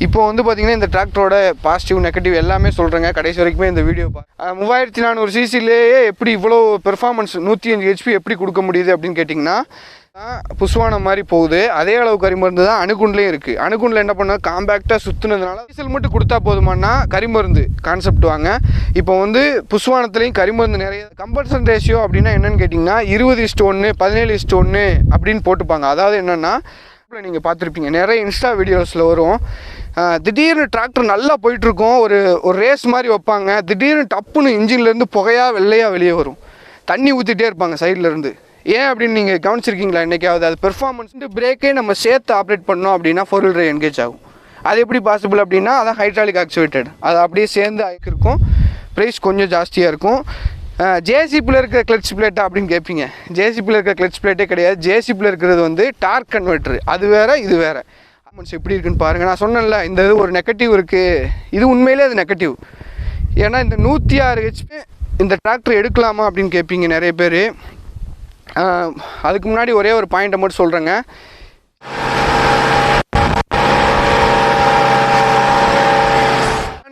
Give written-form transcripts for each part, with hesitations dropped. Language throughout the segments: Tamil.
இப்போ வந்து பார்த்திங்கன்னா இந்த டிராக்டரோட பாசிட்டிவ் நெகட்டிவ் எல்லாமே சொல்கிறேங்க. கடைசி வரைக்குமே இந்த வீடியோ 3400 சிசிலேயே எப்படி இவ்வளோ பெர்ஃபார்மன்ஸ் 105 HP எப்படி கொடுக்க முடியுது அப்படின்னு கேட்டிங்கன்னா, புஷ்வானம் மாதிரி போகுது. அதே அளவு கரிமருந்து தான் அணுகுண்டுலேயும் இருக்குது. அணுகுண்டில் என்ன பண்ணால் காம்பேக்டாக சுற்றுனதுனால டீசல் மட்டும் கொடுத்தா போதுமானா கரிமருந்து கான்செப்ட் வாங்க. இப்போ வந்து புஷ்வானத்துலேயும் கரிமருந்து நிறைய கம்பல்சன் ரேஷியோ அப்படின்னா என்னென்னு கேட்டிங்கன்னா 20:1 17:1 அப்படின்னு போட்டுப்பாங்க. அதாவது என்னென்னா நீங்கள் பார்த்துருப்பீங்க நிறைய இன்ஸ்டா வீடியோஸில் வரும். திடீர்னு டிராக்டர் நல்லா போயிட்டுருக்கோம், ஒரு ரேஸ் மாதிரி வைப்பாங்க. திடீர்னு டப்புன்னு இன்ஜின்லேருந்து புகையாக வெள்ளையாக வெளியே வரும், தண்ணி ஊற்றிட்டே இருப்பாங்க சைட்லேருந்து. ஏன் அப்படின்னு நீங்கள் கவனிச்சிருக்கீங்களா என்றைக்காவது? அது பெர்ஃபார்மன்ஸ் பிரேக்கே நம்ம சேர்த்து ஆப்ரேட் பண்ணோம் அப்படின்னா 4-wheel drive என்கேஜ் ஆகும். அது எப்படி பாசிபிள் அப்படின்னா அதான் ஹைட்ராலிக் ஆக்சுவேட்டட், அது அப்படியே சேர்ந்து ஆகிருக்கும். ப்ரைஸ் கொஞ்சம் ஜாஸ்தியாக இருக்கும். ஜேசிபியில் இருக்கிற கிளட்ச் பிளேட்டா அப்படின்னு கேட்பீங்க. ஜேசிபியில் இருக்கிற கிளட்ச் பிளேட்டே கிடையாது. ஜேசிபியில் இருக்கிறது வந்து டார்க் கன்வெர்ட்ரு, அது வேறு இது வேறு. பெர்ஃபார்மன்ஸ் எப்படி இருக்குன்னு பாருங்கள். நான் சொன்னேன்ல இந்த இது ஒரு நெகட்டிவ் இருக்குது, இது உண்மையிலே அது நெகட்டிவ். ஏன்னா இந்த 106 HP இந்த டிராக்டர் எடுக்கலாமா அப்படின்னு கேட்பீங்க நிறைய பேர். அதுக்கு முன்னாடி ஒரே ஒரு பாயிண்ட்டை மட்டும் சொல்கிறேங்க.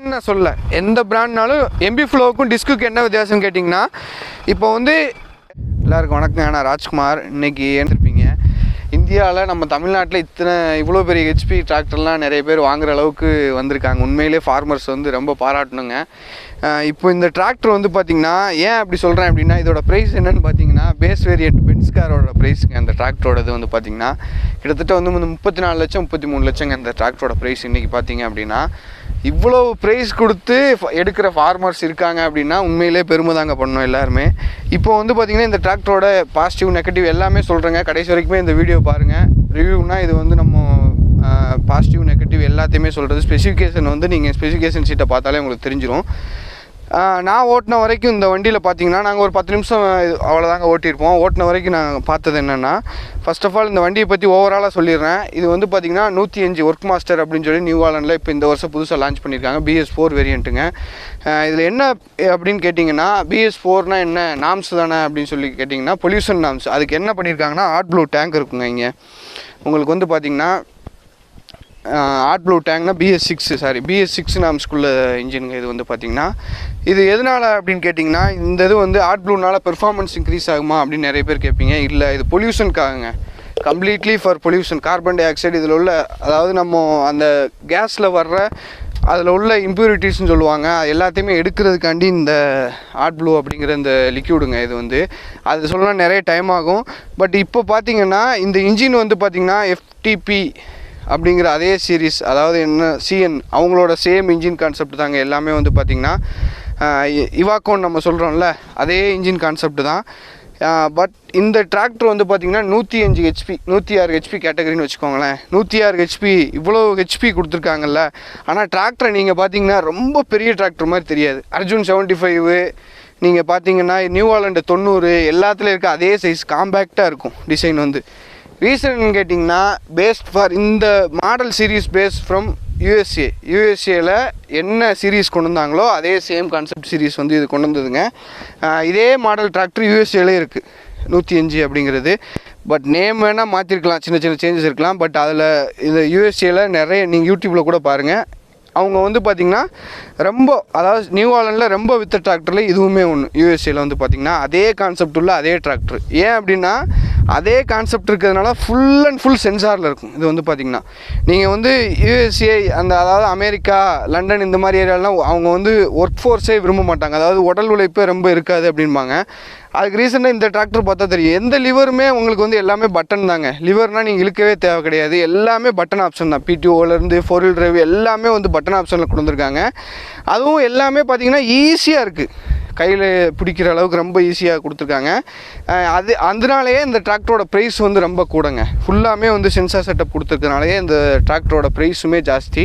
என்ன சொல்ல, எந்த பிராண்ட்னாலும் எம்பி ஃப்ளோவுக்கும் டிஸ்க்குக்கு என்ன வித்தியாசம்னு கேட்டிங்கன்னா, இப்போ வந்து எல்லாருக்கும் வணக்கம், நான் ராஜ்குமார். இன்றைக்கி ஏந்திருப்பீங்க இந்தியாவில் நம்ம தமிழ்நாட்டில் இவ்வளோ பெரிய ஹெச்பி டிராக்டர்லாம் நிறைய பேர் வாங்குகிற அளவுக்கு வந்திருக்காங்க. உண்மையிலே ஃபார்மர்ஸ் வந்து ரொம்ப பாராட்டணுங்க. இப்போ இந்த டிராக்டர் வந்து பார்த்திங்கன்னா ஏன் அப்படி சொல்கிறேன் அப்படின்னா, இதோட ப்ரைஸ் என்னென்னு பார்த்தீங்கன்னா பேஸ் வேரியன்ட் பென்ஸ் காரோட ப்ரைஸுங்க. அந்த டிராக்டரோடது வந்து பார்த்திங்கன்னா கிட்டத்தட்ட வந்து 34 லட்சம் 33 லட்சங்க இந்த டிராக்டரோட ப்ரைஸ் இன்றைக்கி பார்த்தீங்க அப்படின்னா. இவ்வளோ ப்ரைஸ் கொடுத்து எடுக்கிற ஃபார்மர்ஸ் இருக்காங்க அப்படின்னா உண்மையிலே பெருமை தாங்க பண்ணணும் எல்லாருமே. இப்போ வந்து பார்த்திங்கன்னா இந்த டிராக்டரோட பாசிட்டிவ் நெகட்டிவ் எல்லாமே சொல்கிறேங்க. கடைசி வரைக்குமே இந்த வீடியோ பாருங்கள். ரிவ்யூனால் இது வந்து நம்ம பாசிட்டிவ் நெகட்டிவ் எல்லாத்தையுமே சொல்கிறது. ஸ்பெசிஃபிகேஷன் வந்து நீங்கள் ஸ்பெசிஃபிகேஷன் ஷீட்டை பார்த்தாலே உங்களுக்கு தெரிஞ்சிடும். நான் ஓட்டின வரைக்கும் இந்த வண்டியில் பார்த்தீங்கன்னா நாங்கள் ஒரு 10 நிமிஷம் அவ்வளோதாங்க ஓட்டியிருப்போம். ஓட்டின வரைக்கும் நாங்கள் பார்த்தது என்னென்னா, ஃபர்ஸ்ட் ஆஃப் ஆல் இந்த வண்டியை பற்றி ஓவராலாக சொல்லிடுறேன். இது வந்து பார்த்திங்கன்னா 105 ஒர்க் மாஸ்டர் அப்படின்னு சொல்லி நியூ ஆலண்டில் இப்போ இந்த வருஷம் புதுசாக லான்ச் பண்ணியிருக்காங்க. BS4 வேரியண்ட்டுங்க. இதில் என்ன அப்படின்னு கேட்டிங்கன்னா, BS4னால் என்ன நாம்ஸ் தானே அப்படின்னு சொல்லி கேட்டிங்கன்னா பொல்யூஷன் நாம்ஸ். அதுக்கு என்ன பண்ணியிருக்காங்கன்னா ஆட் ப்ளூ டேங்க் இருக்குங்க. இங்கே உங்களுக்கு வந்து பார்த்திங்கன்னா ஆட் ப்ளூ டேங்க்னா BS6 நாம்ஸ்குள்ள இன்ஜினுங்க. இது வந்து பார்த்திங்கன்னா இது எதனால் அப்படின்னு கேட்டிங்கன்னா, இந்த இது வந்து ஆட் ப்ளூனால் பெர்ஃபார்மன்ஸ் இன்க்ரீஸ் ஆகுமா அப்படின்னு நிறைய பேர் கேட்பீங்க. இல்லை, இது பொல்யூஷனுக்காகங்க, completely for pollution. Carbon dioxide இதில் உள்ள, அதாவது நம்ம அந்த கேஸில் வர்ற அதில் உள்ள இம்ப்யூரிட்டிஸ்ன்னு சொல்லுவாங்க, எல்லாத்தையுமே எடுக்கிறதுக்காண்டி இந்த ஆட் ப்ளூ அப்படிங்கிற இந்த லிக்யூடுங்க. இது வந்து அது சொல்லலாம் நிறைய டைம் ஆகும். பட் இப்போ பார்த்திங்கன்னா இந்த இன்ஜின் வந்து பார்த்திங்கன்னா FTP அப்படிங்கிற அதே சீரீஸ், அதாவது என்ன CN அவங்களோட சேம் இன்ஜின் கான்செப்ட் தாங்க. எல்லாமே வந்து பார்த்திங்கன்னா இவாக்கோன்னு நம்ம சொல்கிறோம்ல, அதே இன்ஜின் கான்செப்ட் தான். பட் இந்த டிராக்டர் வந்து பார்த்திங்கன்னா 105 HP 106 HP கேட்டகரின்னு வச்சுக்கோங்களேன். 106 HP இவ்வளோ HP கொடுத்துருக்காங்கல்ல. ஆனால் டிராக்டரை நீங்கள் பார்த்தீங்கன்னா ரொம்ப பெரிய டிராக்டர் மாதிரி தெரியாது. அர்ஜுன் 75 நீங்கள் பார்த்தீங்கன்னா நியூ ஆலண்ட் 90 எல்லாத்துலேயும் இருக்க அதே சைஸ் காம்பேக்டாக இருக்கும் டிசைன் வந்து. ரீசன் கேட்டிங்கன்னா பேஸ்ட் ஃபார் இந்த மாடல் சீரீஸ் பேஸ்ட் ஃப்ரம் யூஎஸ்ஏல என்ன சீரீஸ் கொண்டு வந்தாங்களோ அதே சேம் கான்செப்ட் சீரீஸ் வந்து இது கொண்டு வந்ததுங்க. இதே மாடல் டிராக்டர் யூஎஸ்ஏல இருக்குது 105 அப்படிங்கிறது. பட் நேம் வேணால் மாற்றிருக்கலாம், சின்ன சின்ன சேஞ்சஸ் இருக்கலாம். பட் அதில் இந்த யூஎஸ்ஏல நிறைய நீங்கள் யூடியூப்பில் கூட பாருங்கள். அவங்க வந்து பார்த்திங்கன்னா ரொம்ப, அதாவது நியூ ஆலண்டில் ரொம்ப வித்த டிராக்டரில் இதுவுமே ஒன்று. யூஎஸ்ஏல வந்து பார்த்திங்கன்னா அதே கான்செப்ட் உள்ள அதே டிராக்டர். ஏன் அப்படின்னா அதே கான்செப்ட் இருக்கிறதுனால ஃபுல் அண்ட் ஃபுல் சென்சாரில் இருக்கும். இது வந்து பார்த்திங்கன்னா நீங்கள் வந்து யூஎஸ்ஏ அதாவது அமெரிக்கா, லண்டன் இந்த மாதிரி ஏரியாலாம் அவங்க வந்து ஒர்க் ஃபோர்ஸே விரும்ப மாட்டாங்க. அதாவது உடல் உழைப்பே ரொம்ப இருக்காது அப்படின்பாங்க. அதுக்கு ரீசெண்டாக இந்த டிராக்டர் பார்த்தா தெரியும். எந்த லிவருமே உங்களுக்கு வந்து எல்லாமே பட்டன் தாங்க. லிவர்னால் நீங்கள் இழுக்கவே தேவை கிடையாது, எல்லாமே பட்டன் ஆப்ஷன் தான். PTOலேருந்து 4-wheel drive எல்லாமே வந்து பட்டன் ஆப்ஷனில் கொண்டு வந்திருக்காங்க. அதுவும் எல்லாமே பார்த்திங்கன்னா ஈஸியாக இருக்குது, கையில் பிடிக்கிற அளவுக்கு ரொம்ப ஈஸியாக கொடுத்துருக்காங்க. அதனாலேயே இந்த டிராக்டரோட ப்ரைஸ் வந்து ரொம்ப கூடங்க. ஃபுல்லாமே வந்து சென்சார் செட்டப் கொடுத்துருக்கனாலேயே இந்த டிராக்டரோட ப்ரைஸுமே ஜாஸ்தி.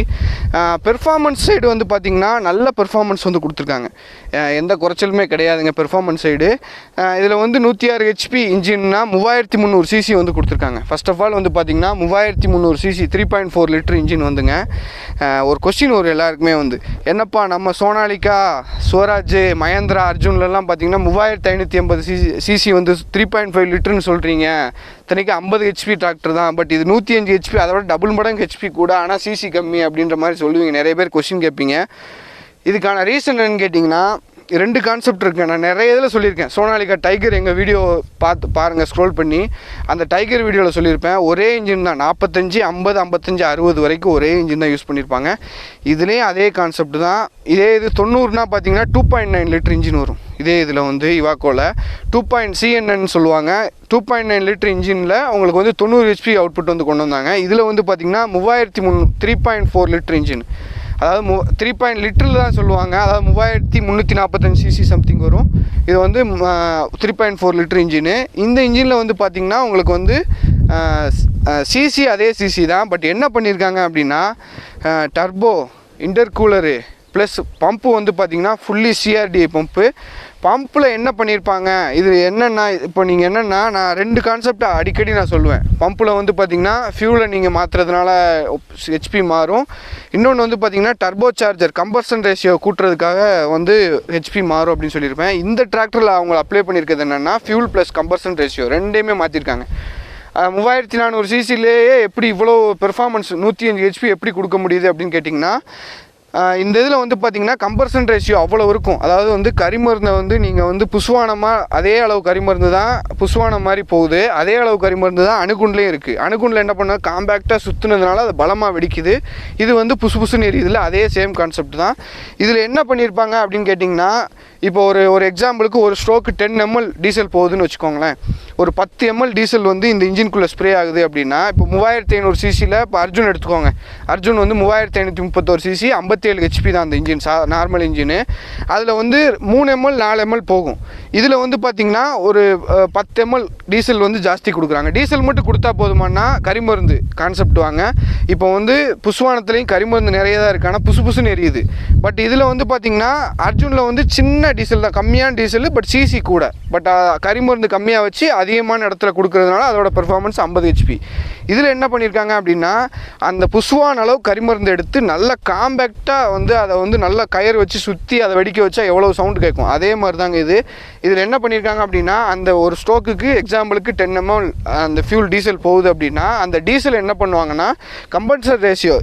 பெர்ஃபார்மன்ஸ் சைடு வந்து பார்த்திங்கன்னா நல்ல பெர்ஃபார்மன்ஸ் வந்து கொடுத்துருக்காங்க, எந்த குறைச்சலுமே கிடையாதுங்க பெர்ஃபார்மன்ஸ் சைடு. இதில் வந்து 106 HP இன்ஜின்னா 3300 cc வந்து கொடுத்துருக்காங்க. ஃபர்ஸ்ட் ஆஃப் ஆல் வந்து பார்த்திங்கன்னா 3300 cc 3.4 லிட்டர் இன்ஜின் வந்துங்க. ஒரு கொஸ்டின் ஒரு எல்லாருக்குமே வந்து, என்னப்பா நம்ம சோனாலிகா, ஸ்வராஜ், மஹேந்திரா அர்ஜுன்லலாம் பார்த்தீங்கன்னா 3580 சிசி வந்து 3.5 லிட்டர்னு சொல்கிறீங்க. இத்தனைக்கு 50 ஹெச்பி டிராக்டர் தான், பட் இது 105 ஹெச்பி, அதோட டபுள் மடங்கு ஹெச்பி கூட, ஆனால் சிசி கம்மி அப்படின்ற மாதிரி சொல்லுவீங்க. நிறைய பேர் கொஸ்டின் கேட்பீங்க. இதுக்கான ரீசன் என்னன்னு கேட்டிங்கன்னா 2 கான்செப்ட் இருக்குது. நான் நிறைய இதில் சொல்லியிருக்கேன். சோனாலிகா டைகர் எங்கள் வீடியோ பாருங்கள், ஸ்க்ரோல் பண்ணி அந்த டைகர் வீடியோவில் சொல்லியிருப்பேன். ஒரே இன்ஜின் தான், 45, 50, 55, 60 வரைக்கும் ஒரே இன்ஜின் தான் யூஸ் பண்ணியிருப்பாங்க. இதுலேயும் அதே கான்செப்ட் தான். இதே இது 90னா பார்த்தீங்கன்னா 2.9 லிட்டர் இன்ஜின் வரும். இதே இதில் வந்து இவாக்கோவில் 2.CNN சொல்லுவாங்க. 2.9 லிட்டர் இன்ஜினில் உங்களுக்கு வந்து 90 ஹெச்பி அவுட்புட் வந்து கொண்டு வந்தாங்க. இதில் வந்து பார்த்திங்கன்னா 3.4 லிட்டர் இன்ஜின், அதாவது 3 லிட்டரில் தான் சொல்லுவாங்க. அதாவது 3345 சிசி சம்திங் வரும். இது வந்து 3.4 லிட்டர் இன்ஜினு. இந்த இன்ஜினில் வந்து பார்த்திங்கன்னா உங்களுக்கு வந்து சிசி அதே சிசி தான். பட் என்ன பண்ணியிருக்காங்க அப்படின்னா டர்போ, இன்டர்கூலரு ப்ளஸ் பம்ப்பு வந்து பார்த்திங்கன்னா ஃபுல்லி சிஆர்டி பம்பில் என்ன பண்ணியிருப்பாங்க, இது என்னென்னா இப்போ நீங்கள் என்னென்னா நான் 2 கான்செப்ட் அடிக்கடி நான் சொல்லுவேன். பம்பில் வந்து பார்த்திங்கன்னா ஃபியூலை நீங்கள் மாற்றுறதுனால ஹெச்பி மாறும். இன்னொன்று வந்து பார்த்திங்கன்னா டர்போ சார்ஜர் கம்பர்சன் ரேஷியோ கூட்டுறதுக்காக வந்து ஹெச்பி மாறும் அப்படின்னு சொல்லியிருப்பேன். இந்த டிராக்டரில் அவங்க அப்ளை பண்ணியிருக்கிறது என்னென்னா ஃபியூல் ப்ளஸ் கம்பர்சன் ரேஷியோ ரெண்டையுமே மாற்றிருக்காங்க. 3400 சிசிலேயே எப்படி இவ்வளோ பெர்ஃபார்மன்ஸ் 105 ஹெச்பி எப்படி கொடுக்க முடியுது அப்படின்னு கேட்டிங்கன்னா, இந்த இதில் வந்து பார்த்திங்கன்னா கம்பர்சன் ரேஷியோ அவ்வளோ இருக்கும். அதாவது வந்து கரிமருந்தை வந்து நீங்கள் வந்து புஷ்வானமாக அதே அளவு கரிமருந்து தான் புஷ்வானம் மாதிரி போகுது, அதே அளவு கரிமருந்து தான் அணுகுண்ட்லேயும் இருக்குது. அணுகுண்டில் என்ன பண்ணால் காம்பேக்டாக சுற்றுனதுனால அது பலமாக வெடிக்குது. இது வந்து புசுன்னு எரியுதில்ல, அதே சேம் கான்செப்ட் தான். இதில் என்ன பண்ணியிருப்பாங்க அப்படின்னு கேட்டிங்கன்னா, இப்போ ஒரு எக்ஸாம்பிளுக்கு ஒரு ஸ்ட்ரோக்கு 10 ml டீசல் போகுதுன்னு வச்சுக்கோங்களேன். ஒரு 10 ml டீசல் வந்து இந்த இன்ஜின்குள்ளே ஸ்ப்ரே ஆகுது அப்படின்னா, இப்போ 3500 சிசியில் இப்போ அர்ஜுன் எடுத்துக்கோங்க. அர்ஜுன் வந்து 3531 சிசி, 57 ஹெச்பி தான் அந்த இன்ஜின், நார்மல் இன்ஜினு. அதில் வந்து 3 ml 4 ml போகும். இதில் வந்து பார்த்திங்கன்னா ஒரு 10 ml டீசல் வந்து ஜாஸ்தி கொடுக்குறாங்க. டீசல் மட்டும் கொடுத்தா போதுமானா கரிமருந்து கான்செப்ட் வாங்க. இப்போ வந்து புஷ்வானத்துலேயும் கரிமருந்து நிறைய தான் இருக்குது, ஆனால் புசுன்னு எரியுது. பட் இதில் வந்து பார்த்திங்கன்னா அர்ஜுனில் வந்து சின்ன டீசல் தான், கம்மியான டீசல், பட் சிசி கூட, பட் கரிமருந்து கம்மியாக வச்சு அதிகமான இடத்துல கொடுக்கறதுனால அதோட பெர்ஃபார்மன்ஸ் 50 ஹெச்பி. இதில் என்ன பண்ணியிருக்காங்க அப்படின்னா அந்த புஷ்வான அளவு கரிமருந்து எடுத்து நல்ல காம்பேக்டாக வந்து அதை வந்து நல்லா கயிறு வச்சு சுற்றி அதை வெடிக்க வச்சா எவ்வளோ சவுண்டு கேட்கும், அதே மாதிரி தாங்க இது. இதில் என்ன பண்ணியிருக்காங்க அப்படின்னா அந்த ஒரு ஸ்ட்ரோக்குக்கு எக்ஸாம்பிளுக்கு 10 ml அந்த ஃபியூல் டீசல் போகுது அப்படின்னா அந்த டீசல் என்ன பண்ணுவாங்கன்னா கம்பன்சர் ரேஷியோ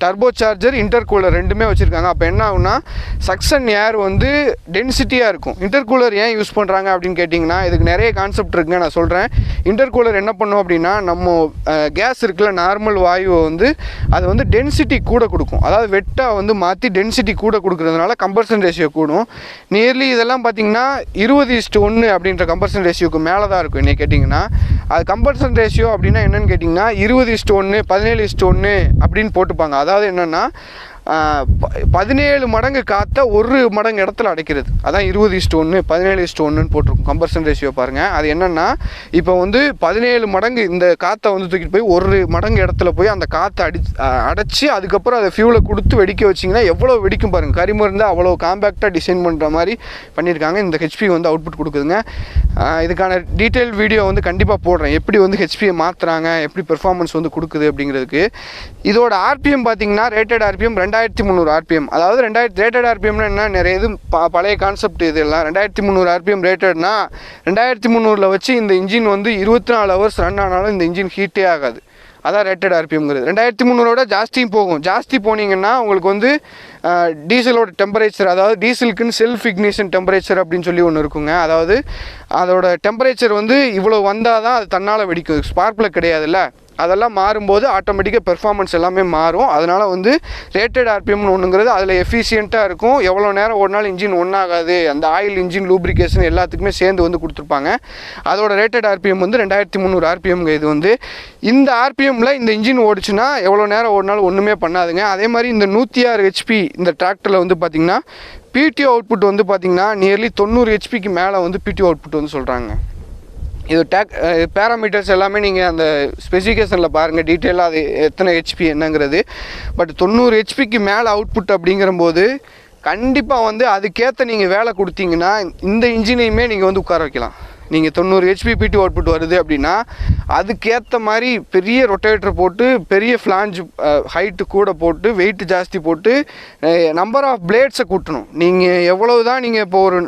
டர்போ சார்ஜர் இன்டர்கூலர் ரெண்டுமே வச்சுருக்காங்க. அப்போ என்ன ஆகுனா சக்ஷன் ஏர் வந்து டென்சிட்டியாக இருக்கும். இன்டர்கூலர் ஏன் யூஸ் பண்ணுறாங்க அப்படின்னு கேட்டிங்கன்னா இதுக்கு நிறைய கான்செப்ட் இருக்குங்க, நான் சொல்கிறேன். இன்டர்கூலர் என்ன பண்ணும் அப்படின்னா நம்ம கேஸ் இருக்குல்ல, நார்மல் வாயுவை வந்து அது வந்து டென்சிட்டி கூட கொடுக்கும். அதாவது வெட்டாக வந்து மாற்றி டென்சிட்டி கூட கொடுக்குறதுனால கம்பர்சன் ரேஷியோ கூடும். நியர்லி இதெல்லாம் பார்த்திங்கன்னா 20:1 அப்படின்ற கம்பர்சன் ரேஷியோக்கு மேலே தான் இருக்கும். என்ன கேட்டிங்கன்னா அது கம்பர்சன் ரேஷியோ அப்படின்னா என்னென்னு கேட்டிங்கன்னா 20:1 17:1 அப்படின்னு போட்டுப்பாங்க. அதாவது என்னென்னா 17 மடங்கு காற்றை 1 மடங்கு இடத்துல அடைக்கிறது. அதான் 20:1 17:1 போட்டிருக்கும் கம்பர்சன் ரேஷியோ பாருங்கள். அது என்னென்னா இப்போ வந்து 17 மடங்கு இந்த காற்றை வந்து தூக்கிட்டு போய் 1 மடங்கு இடத்துல போய் அந்த காற்றை அடைச்சி அதுக்கப்புறம் அதை ஃபியூலை கொடுத்து வெடிக்க வச்சிங்கன்னா எவ்வளோ வெடிக்கும் பாருங்கள். கரிமருந்து அவ்வளோ காம்பேக்டாக டிசைன் பண்ணுற மாதிரி பண்ணியிருக்காங்க. இந்த ஹெச்பி வந்து அவுட்புட் கொடுக்குதுங்க. இதுக்கான டீட்டெயில் வீடியோ வந்து கண்டிப்பாக போடுறேன், எப்படி வந்து ஹெச்பியை மாற்றுறாங்க, எப்படி பெர்ஃபார்மன்ஸ் வந்து கொடுக்குது அப்படிங்கிறதுக்கு. இதோட ஆர்பிஎம் பார்த்திங்கன்னா ரேட்டட் ஆர்பிஎம் 2300 ஆர்பிஎம். அதாவது ரேட்டட் ஆர்பிஎம்னா என்ன, நிறைய இது பழைய கான்செப்ட் இதெல்லாம். 2300 ஆர்பிஎம் ரேட்டட்னா 2300 வச்சு இந்த இன்ஜின் வந்து 24 ஹவர்ஸ் ரன் ஆனாலும் இந்த இன்ஜின் ஹீட்டே ஆகாது. அதான் ரேட்டட் ஆர்பிஎம்ங்கிறது. 2300 ஜாஸ்தியும் போகும். ஜாஸ்தி போனீங்கன்னா உங்களுக்கு வந்து டீசலோட டெம்பரேச்சர், அதாவது டீசலுக்குன்னு செல்ஃப் இக்னிஷன் டெம்பரேச்சர் அப்படின்னு சொல்லி ஒன்று இருக்குங்க. அதாவது அதோட டெம்பரேச்சர் வந்து இவ்வளோ வந்தால் தான் அது தன்னால் வெடிக்கும், ஸ்பார்க்கில் கிடையாதுல்ல. அதெல்லாம் மாறும்போது ஆட்டோமேட்டிக்காக பெர்ஃபார்மன்ஸ் எல்லாமே மாறும். அதனால் வந்து ரேட்டட் ஆர்பிஎம்னு ஒன்றுங்கிறது அதில் எஃபிஷியண்ட்டாக இருக்கும். எவ்வளோ நேரம் ஒரு நாள் இன்ஜின் ஒன்றாகாது, அந்த ஆயில் இன்ஜின் லூப்ரிகேஷன் எல்லாத்துக்குமே சேர்ந்து வந்து கொடுத்துருப்பாங்க. அதோட ரேட்டட் ஆர்பிஎம் வந்து 2300 ஆர்பிஎம்ங்க. இது வந்து இந்த ஆர்பிஎம்மில் இந்த இன்ஜின் ஓடிச்சுன்னா எவ்வளோ நேரம் ஓடினாலும் ஒன்றுமே பண்ணாதுங்க. அதே மாதிரி இந்த 106 ஹெச்பி இந்த டிராக்டரில் வந்து பார்த்திங்கன்னா பிடிஓ அவுட்புட் வந்து பார்த்திங்கன்னா நியர்லி 90 ஹெச்பிக்கு மேலே வந்து பிடிஓ அவுட்புட் வந்து சொல்கிறாங்க. இது பேராமீட்டர்ஸ் எல்லாமே நீங்கள் அந்த ஸ்பெசிஃபிகேஷனில் பாருங்கள் டீட்டெயிலாக, அது எத்தனை ஹெச்பி என்னங்கிறது. பட் 90 ஹெச்பிக்கு மேலே அவுட்புட் அப்படிங்கிறம்போது கண்டிப்பாக வந்து அதுக்கேற்ற நீங்கள் வேலை கொடுத்தீங்கன்னா இந்த இன்ஜினையுமே நீங்கள் வந்து உட்கார வைக்கலாம். நீங்கள் 90 ஹெச்பி பிடி அவுட்புட் வருது அப்படின்னா அதுக்கேற்ற மாதிரி பெரிய ரொட்டேட்டர் போட்டு பெரிய ஃப்ளாஞ்ச் ஹைட்டு கூட போட்டு வெயிட் ஜாஸ்தி போட்டு நம்பர் ஆஃப் பிளேட்ஸை கூட்டணும். நீங்கள் எவ்வளவு தான் நீங்கள் இப்போ ஒரு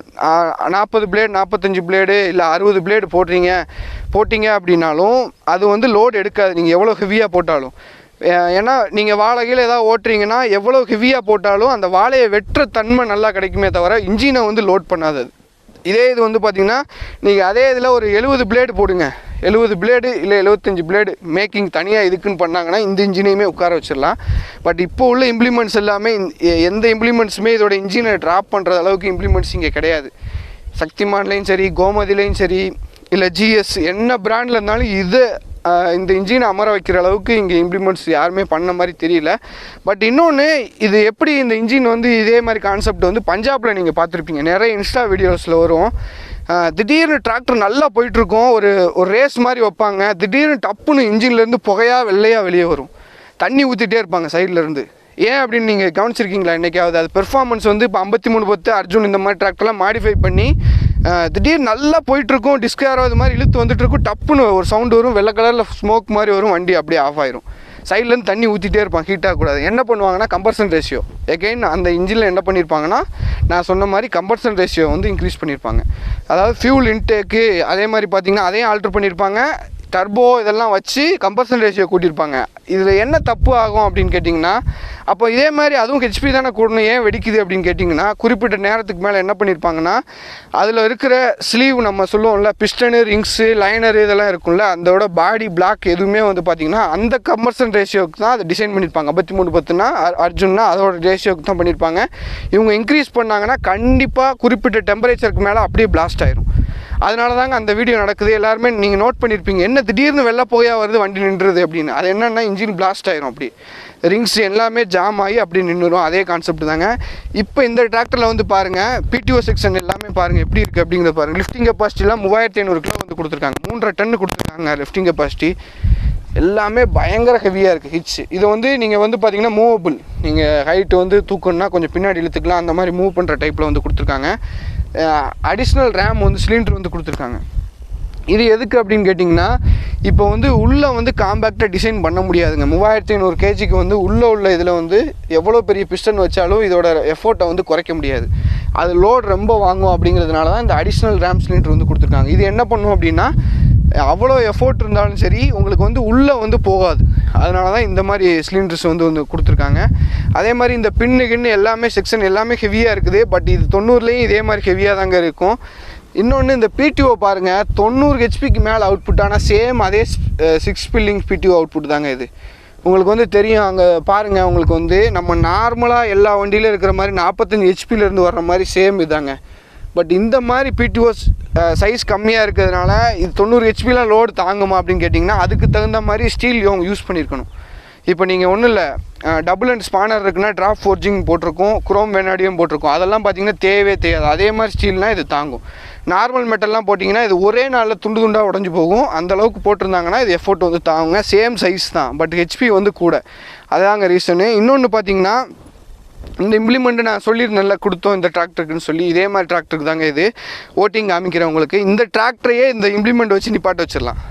40 பிளேடு 45 பிளேடு இல்லை 60 பிளேடு போட்டிங்க அப்படின்னாலும் அது வந்து லோடு எடுக்காது நீங்கள் எவ்வளோ ஹெவியாக போட்டாலும். ஏன்னா நீங்கள் வாழைகள் ஏதாவது ஓட்டுறீங்கன்னா எவ்வளோ ஹெவியாக போட்டாலும் அந்த வாழையை வெட்டுற தன்மை நல்லா கிடைக்குமே தவிர இன்ஜினை வந்து லோட் பண்ணாது. இதே இது வந்து பார்த்திங்கன்னா நீங்கள் அதே இதில் ஒரு 70 பிளேடு போடுங்க, 70 பிளேடு இல்லை 75 பிளேடு மேக்கிங் தனியாக இதுக்குன்னு பண்ணாங்கன்னா இந்த இன்ஜினையுமே உட்கார வச்சிடலாம். பட் இப்போ உள்ள இம்ப்ளிமெண்ட்ஸ் எல்லாமே எந்த இம்ப்ளிமெண்ட்ஸுமே இதோட இன்ஜினை ட்ராப் பண்ணுற அளவுக்கு இம்ப்ளிமெண்ட்ஸ் இங்கே கிடையாது. சக்திமான்லேயும் சரி, கோமதிலையும் சரி, இல்லை ஜிஎஸ் என்ன பிராண்டில் இருந்தாலும் இந்த இன்ஜினை அமர வைக்கிற அளவுக்கு இங்கே இம்ப்ளிமெண்ட்ஸ் யாருமே பண்ண மாதிரி தெரியல. பட் இன்னொன்று, இது எப்படி இந்த இன்ஜின் வந்து இதே மாதிரி கான்செப்ட் வந்து பஞ்சாபில் நீங்கள் பார்த்துருப்பீங்க, நிறைய இன்ஸ்டா வீடியோஸில் வரும். திடீர்னு டிராக்டர் நல்லா போயிட்டுருக்கோம், ஒரு ரேஸ் மாதிரி வைப்பாங்க, திடீர்னு டப்புன்னு இன்ஜின்லேருந்து புகையாக வெள்ளையாக வெளியே வரும், தண்ணி ஊற்றிட்டே இருப்பாங்க சைட்லேருந்து. ஏன் அப்படின்னு நீங்கள் கவனிச்சிருக்கீங்களா என்றைக்காவது? அது பெர்ஃபார்மன்ஸ் வந்து இப்போ 5310 அர்ஜுன் இந்த மாதிரி டிராக்டர்லாம் மாடிஃபை பண்ணி திடீர்னு நல்லா போயிட்டுருக்கும், டிஸ்க் யாரோ இது மாதிரி இழுத்து வந்துட்டுருக்கும், டப்புன்னு ஒரு சவுண்டு வரும், வெள்ளை கலரில் ஸ்மோக் மாதிரி வரும், வண்டி அப்படியே ஆஃப் ஆயிரும். சைட்லேருந்து தண்ணி ஊற்றிட்டே இருப்பான், ஹீட் ஆகக்கூடாது. என்ன பண்ணுவாங்கன்னா கம்பர்சன் ரேஷியோ எகெயின் அந்த இன்ஜினில் என்ன பண்ணியிருப்பாங்கன்னா நான் சொன்ன மாதிரி கம்பர்சன் ரேஷியோ வந்து இன்க்ரீஸ் பண்ணியிருப்பாங்க. அதாவது ஃபியூல் இன்டேக்கு அதே மாதிரி பார்த்திங்கன்னா அதையும் ஆல்ட்ரு பண்ணியிருப்பாங்க, டர்போ இதெல்லாம் வச்சு கம்பர்சன் ரேஷியோ கூட்டியிருப்பாங்க. இதில் என்ன தப்பு ஆகும் அப்படின்னு கேட்டிங்கன்னா, அப்போ இதே மாதிரி அதுவும் ஹெச்பி தானே கூடணும், ஏன் வெடிக்குது அப்படின்னு கேட்டிங்கன்னா, குறிப்பிட்ட நேரத்துக்கு மேலே என்ன பண்ணியிருப்பாங்கன்னா அதில் இருக்கிற ஸ்லீவ் நம்ம சொல்லுவோம்ல பிஸ்டனு ரிங்ஸு லைனரு இதெல்லாம் இருக்கும்ல, அதோட பாடி பிளாக் எதுவுமே வந்து பார்த்திங்கன்னா அந்த கம்பர்சன் ரேஷியோக்கு தான் அதை டிசைன் பண்ணியிருப்பாங்க. 5310னா அர்ஜுன்னா அதோட ரேஷியோக்கு தான் பண்ணியிருப்பாங்க. இவங்க இன்க்ரீஸ் பண்ணாங்கன்னா கண்டிப்பாக குறிப்பிட்ட டெம்பரேச்சருக்கு மேலே அப்படியே பிளாஸ்ட் ஆயிரும். அதனால தாங்க அந்த வீடியோ நடக்குது. எல்லாருமே நீங்கள் நோட் பண்ணியிருப்பீங்க, என்ன திடீர்னு வெள்ளை புகையாக வருது வண்டி நின்றுது அப்படின்னு. அது என்னென்னா இன்ஜின் பிளாஸ்ட் ஆயிரும், அப்படி ரிங்ஸ் எல்லாமே ஜாம் ஆகி அப்படி நின்றுடும். அதே கான்செப்ட் தாங்க. இப்போ இந்த டிராக்டரில் வந்து பாருங்கள், பிடிஓ செக்ஷன் எல்லாமே பாருங்கள் எப்படி இருக்குது அப்படிங்கிறத பாருங்கள். லிஃப்டிங் கெப்பாசிட்டிலாம் 3500 கிலோ வந்து கொடுத்துருக்காங்க, 3.5 டன் கொடுத்துருக்காங்க லிஃப்டிங் கெப்பாசிட்டி. எல்லாமே பயங்கர ஹெவியாக இருக்குது ஹிட்ஸ். இதை வந்து நீங்கள் வந்து பார்த்திங்கன்னா மூவபிள், நீங்கள் ஹைட்டு வந்து தூக்கணுன்னா கொஞ்சம் பின்னாடி இழுத்துக்கலாம், அந்த மாதிரி மூவ் பண்ணுற டைப்பில் வந்து கொடுத்துருக்காங்க. அடிஷ்னல் ரேம் வந்து சிலிண்டர் வந்து கொடுத்துருக்காங்க. இது எதுக்கு அப்படின்னு கேட்டிங்கன்னா, இப்போ வந்து உள்ளே வந்து காம்பேக்டாக டிசைன் பண்ண முடியாதுங்க. 3500 கேஜிக்கு வந்து உள்ள இதில் வந்து எவ்வளோ பெரிய பிஸ்டன் வச்சாலும் இதோட எஃபோர்ட்டை வந்து குறைக்க முடியாது, அது லோட் ரொம்ப வாங்கும். அப்படிங்கிறதுனால தான் இந்த அடிஷ்னல் ரேம் சிலிண்டர் வந்து கொடுத்துருக்காங்க. இது என்ன பண்ணும் அப்படின்னா, அவ்வளோ எஃபோர்ட் இருந்தாலும் சரி உங்களுக்கு வந்து உள்ளே வந்து போகாது. அதனால தான் இந்த மாதிரி சிலிண்டர்ஸ் வந்து கொடுத்துருக்காங்க. அதே மாதிரி இந்த பின்னு எல்லாமே செக்ஷன் எல்லாமே ஹெவியாக இருக்குது. பட் இது 90லேயும் இதே மாதிரி ஹெவியாக தாங்க இருக்கும். இன்னொன்று, இந்த பிடிஓ பாருங்கள், 90 ஹெச்பிக்கு மேலே அவுட்புட், ஆனால் சேம் அதே 6 ஸ்பில்லிங் பிடிஓ அவுட்புட் தாங்க இது. உங்களுக்கு வந்து தெரியும், அங்கே பாருங்கள், உங்களுக்கு வந்து நம்ம நார்மலாக எல்லா வண்டியிலும் இருக்கிற மாதிரி 45 ஹெச்பியிலேருந்து வர்ற மாதிரி சேம் இதாங்க. பட் இந்த மாதிரி பிடிஓ சைஸ் கம்மியாக இருக்கிறதுனால இது 90 ஹெச்பிலாம் லோடு தாங்குமா அப்படின்னு கேட்டிங்கன்னா, அதுக்கு தகுந்த மாதிரி ஸ்டீல் இவங்க யூஸ் பண்ணியிருக்கணும். இப்போ நீங்கள் ஒன்றும் இல்லை, டபுள் அண்ட் ஸ்பானர் இருக்குன்னா ட்ராப் ஃபோர்ஜிங் போட்டிருக்கோம், குரோம் வெனாடியம் போட்டிருக்கோம், அதெல்லாம் பார்த்திங்கன்னா தேவையாது. அதே மாதிரி ஸ்டீல்னால் இது தாங்கும். நார்மல் மெட்டல்லாம் போட்டிங்கன்னா இது ஒரே நாளில் துண்டு துண்டாக உடஞ்சி போகும். அந்தளவுக்கு போட்டிருந்தாங்கன்னா இது எஃபோர்ட் வந்து தாங்குங்க. சேம் சைஸ் தான், பட் ஹெச்பி வந்து கூட. அதுதாங்க ரீசனு. இன்னொன்று பார்த்திங்கன்னா, இந்த இம்ப்ளிமெண்ட்டு நான் சொல்லியிருந்தேன்ல கொடுத்தோம் இந்த டிராக்டருக்குன்னு சொல்லி, இதே மாதிரி டிராக்டருக்கு தாங்க இது. ஓட்டிங் காமிக்கிறவங்களுக்கு இந்த டிராக்டரையே இந்த இம்ப்ளிமெண்ட் வச்சு நிப்பாட்ட வச்சிடலாம்.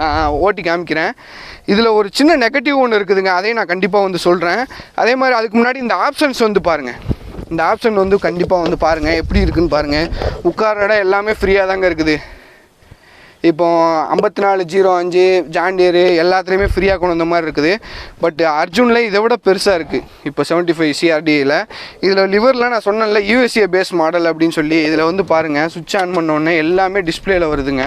நான் ஓட்டி காமிக்கிறேன். இதில் ஒரு சின்ன நெகட்டிவ் ஒன்று இருக்குதுங்க, அதையும் நான் கண்டிப்பாக வந்து சொல்கிறேன். அதே மாதிரி அதுக்கு முன்னாடி இந்த ஆப்ஷன்ஸ் வந்து பாருங்கள். இந்த ஆப்ஷன் வந்து கண்டிப்பாக வந்து பாருங்கள் எப்படி இருக்குதுன்னு பாருங்கள். உட்கார இடம் எல்லாமே ஃப்ரீயாக தாங்க இருக்குது. இப்போ 5405 ஜாண்டியரு எல்லாத்துலேயுமே ஃப்ரீயாக கொண்டு வந்த மாதிரி இருக்குது. பட் அர்ஜுனில் இதை விட பெருசாக இருக்குது. இப்போ 75 CRDயில் இதில் லிவரில் நான் சொன்னேன்ல USA பேஸ் மாடல் அப்படின்னு சொல்லி, இதில் வந்து பாருங்கள், சுவிட்ச் ஆன் பண்ணோடனே எல்லாமே டிஸ்பிளேயில் வருதுங்க.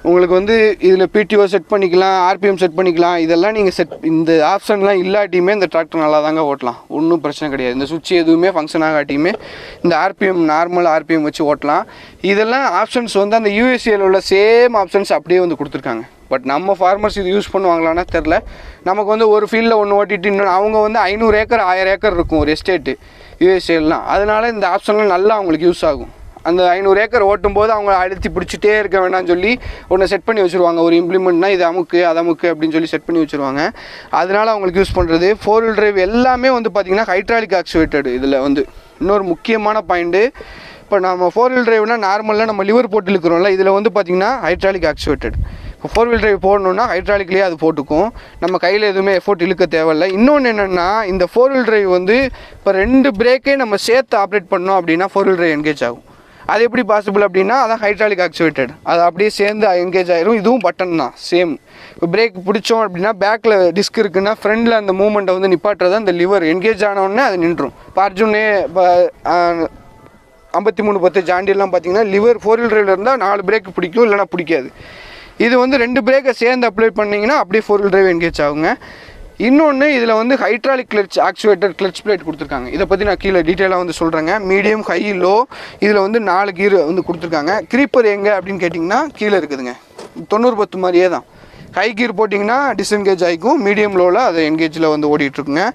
உங்களுக்கு வந்து இதில் பிடிஓ செட் பண்ணிக்கலாம், ஆர்பிஎம் செட் பண்ணிக்கலாம். இதெல்லாம் நீங்கள் இந்த ஆப்ஷன்லாம் இல்லாட்டியுமே இந்த டிராக்டர் நல்லா தாங்க ஓட்டலாம், ஒன்றும் பிரச்சனை கிடையாது. இந்த சுவிட்ச் எதுவுமே ஃபங்க்ஷன் ஆகாட்டியுமே இந்த ஆர்பிஎம் நார்மல் ஆர்பிஎம் வச்சு ஓட்டலாம். இதெல்லாம் ஆப்ஷன்ஸ் வந்து அந்த யூஎஸ்ஏல உள்ள சேம் ஆப்ஷன்ஸ் அப்படியே வந்து கொடுத்துருக்காங்க. பட் நம்ம ஃபார்மர்ஸ் இது யூஸ் பண்ணுவாங்களான்னா தெரில. நமக்கு வந்து ஒரு ஃபீல்டில் ஒன்று ஓட்டிட்டு இன்னொன்று, அவங்க வந்து 500 ஏக்கர் 1000 ஏக்கர் இருக்கும் ஒரு எஸ்டேட்டு யூஎஸ்ஏலாம். அதனால இந்த ஆப்ஷன்லாம் நல்லா அவங்களுக்கு யூஸ் ஆகும். அந்த 500 ஏக்கர் ஓட்டும்போது அவங்க அழுத்தி பிடிச்சிட்டே இருக்க வேண்டாம்னு சொல்லி ஒன்று செட் பண்ணி வச்சுருவாங்க. ஒரு இம்ப்ளிமெண்ட்னா இது அமுக்கு அதமுக்கு அப்படின்னு சொல்லி செட் பண்ணி வச்சுருவாங்க. அதனால அவங்களுக்கு யூஸ் பண்ணுறது. 4 wheel drive எல்லாமே வந்து பார்த்திங்கன்னா ஹைட்ராலிக் ஆக்சுவேட்டட். இதில் வந்து இன்னொரு முக்கியமான பாயிண்ட்டு, இப்போ நம்ம 4 wheel driveனா நார்மலாக நம்ம லிவர் போட்டு இழுக்கிறோம்ல, இதில் வந்து பார்த்திங்கன்னா hydraulic actuated. Four wheel drive போடணுன்னா ஹைட்ராலிக்லேயே அது போட்டுக்கும், நம்ம கையில் எதுவுமே எஃபோர்ட் இழுக்க தேவையில்லை. இன்னொன்று என்னென்னா, இந்த ஃபோர் வீல் டிரைவ் வந்து இப்போ 2 பிரேக்கே நம்ம சேர்த்து ஆப்ரேட் பண்ணோம் அப்படின்னா ஃபோர் வீல் டிரைவ் என்கேஜ் ஆகும். அது எப்படி பாசிபிள் அப்படின்னா, அதான் ஹைட்ராலிக் ஆக்சுவேட்டட், அது அப்படியே சேர்ந்து என்கேஜ் ஆகிரும். இதுவும் பட்டன் தான் சேம். இப்போ பிரேக் பிடிச்சோம் அப்படின்னா பேக்கில் டிஸ்க் இருக்குன்னா ஃப்ரண்டில் அந்த மூமெண்ட்டை வந்து நிப்பாட்டுறது அந்த லிவர் என்கேஜ் ஆனோடனே அது நின்றும். இப்போ அர்ஜுனே இப்போ 5310 ஜாண்டியெல்லாம் பார்த்தீங்கன்னா லிவர் ஃபோர் வீல் டிரைவில் இருந்தால் 4 பிரேக் பிடிக்கும், இல்லைனா பிடிக்காது. இது வந்து 2 பிரேக்கை சேர்ந்து அப்ளை பண்ணிங்கன்னா அப்படியே ஃபோர் வீல் டிரைவ் என்கேஜ் ஆகுங்க. இன்னொன்று இதில் வந்து hydraulic clutch actuated clutch plate கொடுத்துருக்காங்க. இதை பற்றி நான் கீழே டீட்டெயிலாக வந்து சொல்கிறேங்க. மீடியம், ஹை, லோ, இதில் வந்து 4 கீர் வந்து கொடுத்துருக்காங்க. க்ரீப்பர் எங்கே அப்படின்னு கேட்டிங்கன்னா கீழே இருக்குதுங்க. 9010 மாதிரியே தான். ஹை கீர் போட்டிங்கன்னா டிஸ்என்கேஜ் ஆகிக்கும், மீடியம் லோவில் அது என்கேஜில் வந்து ஓடிட்டுருக்குங்க.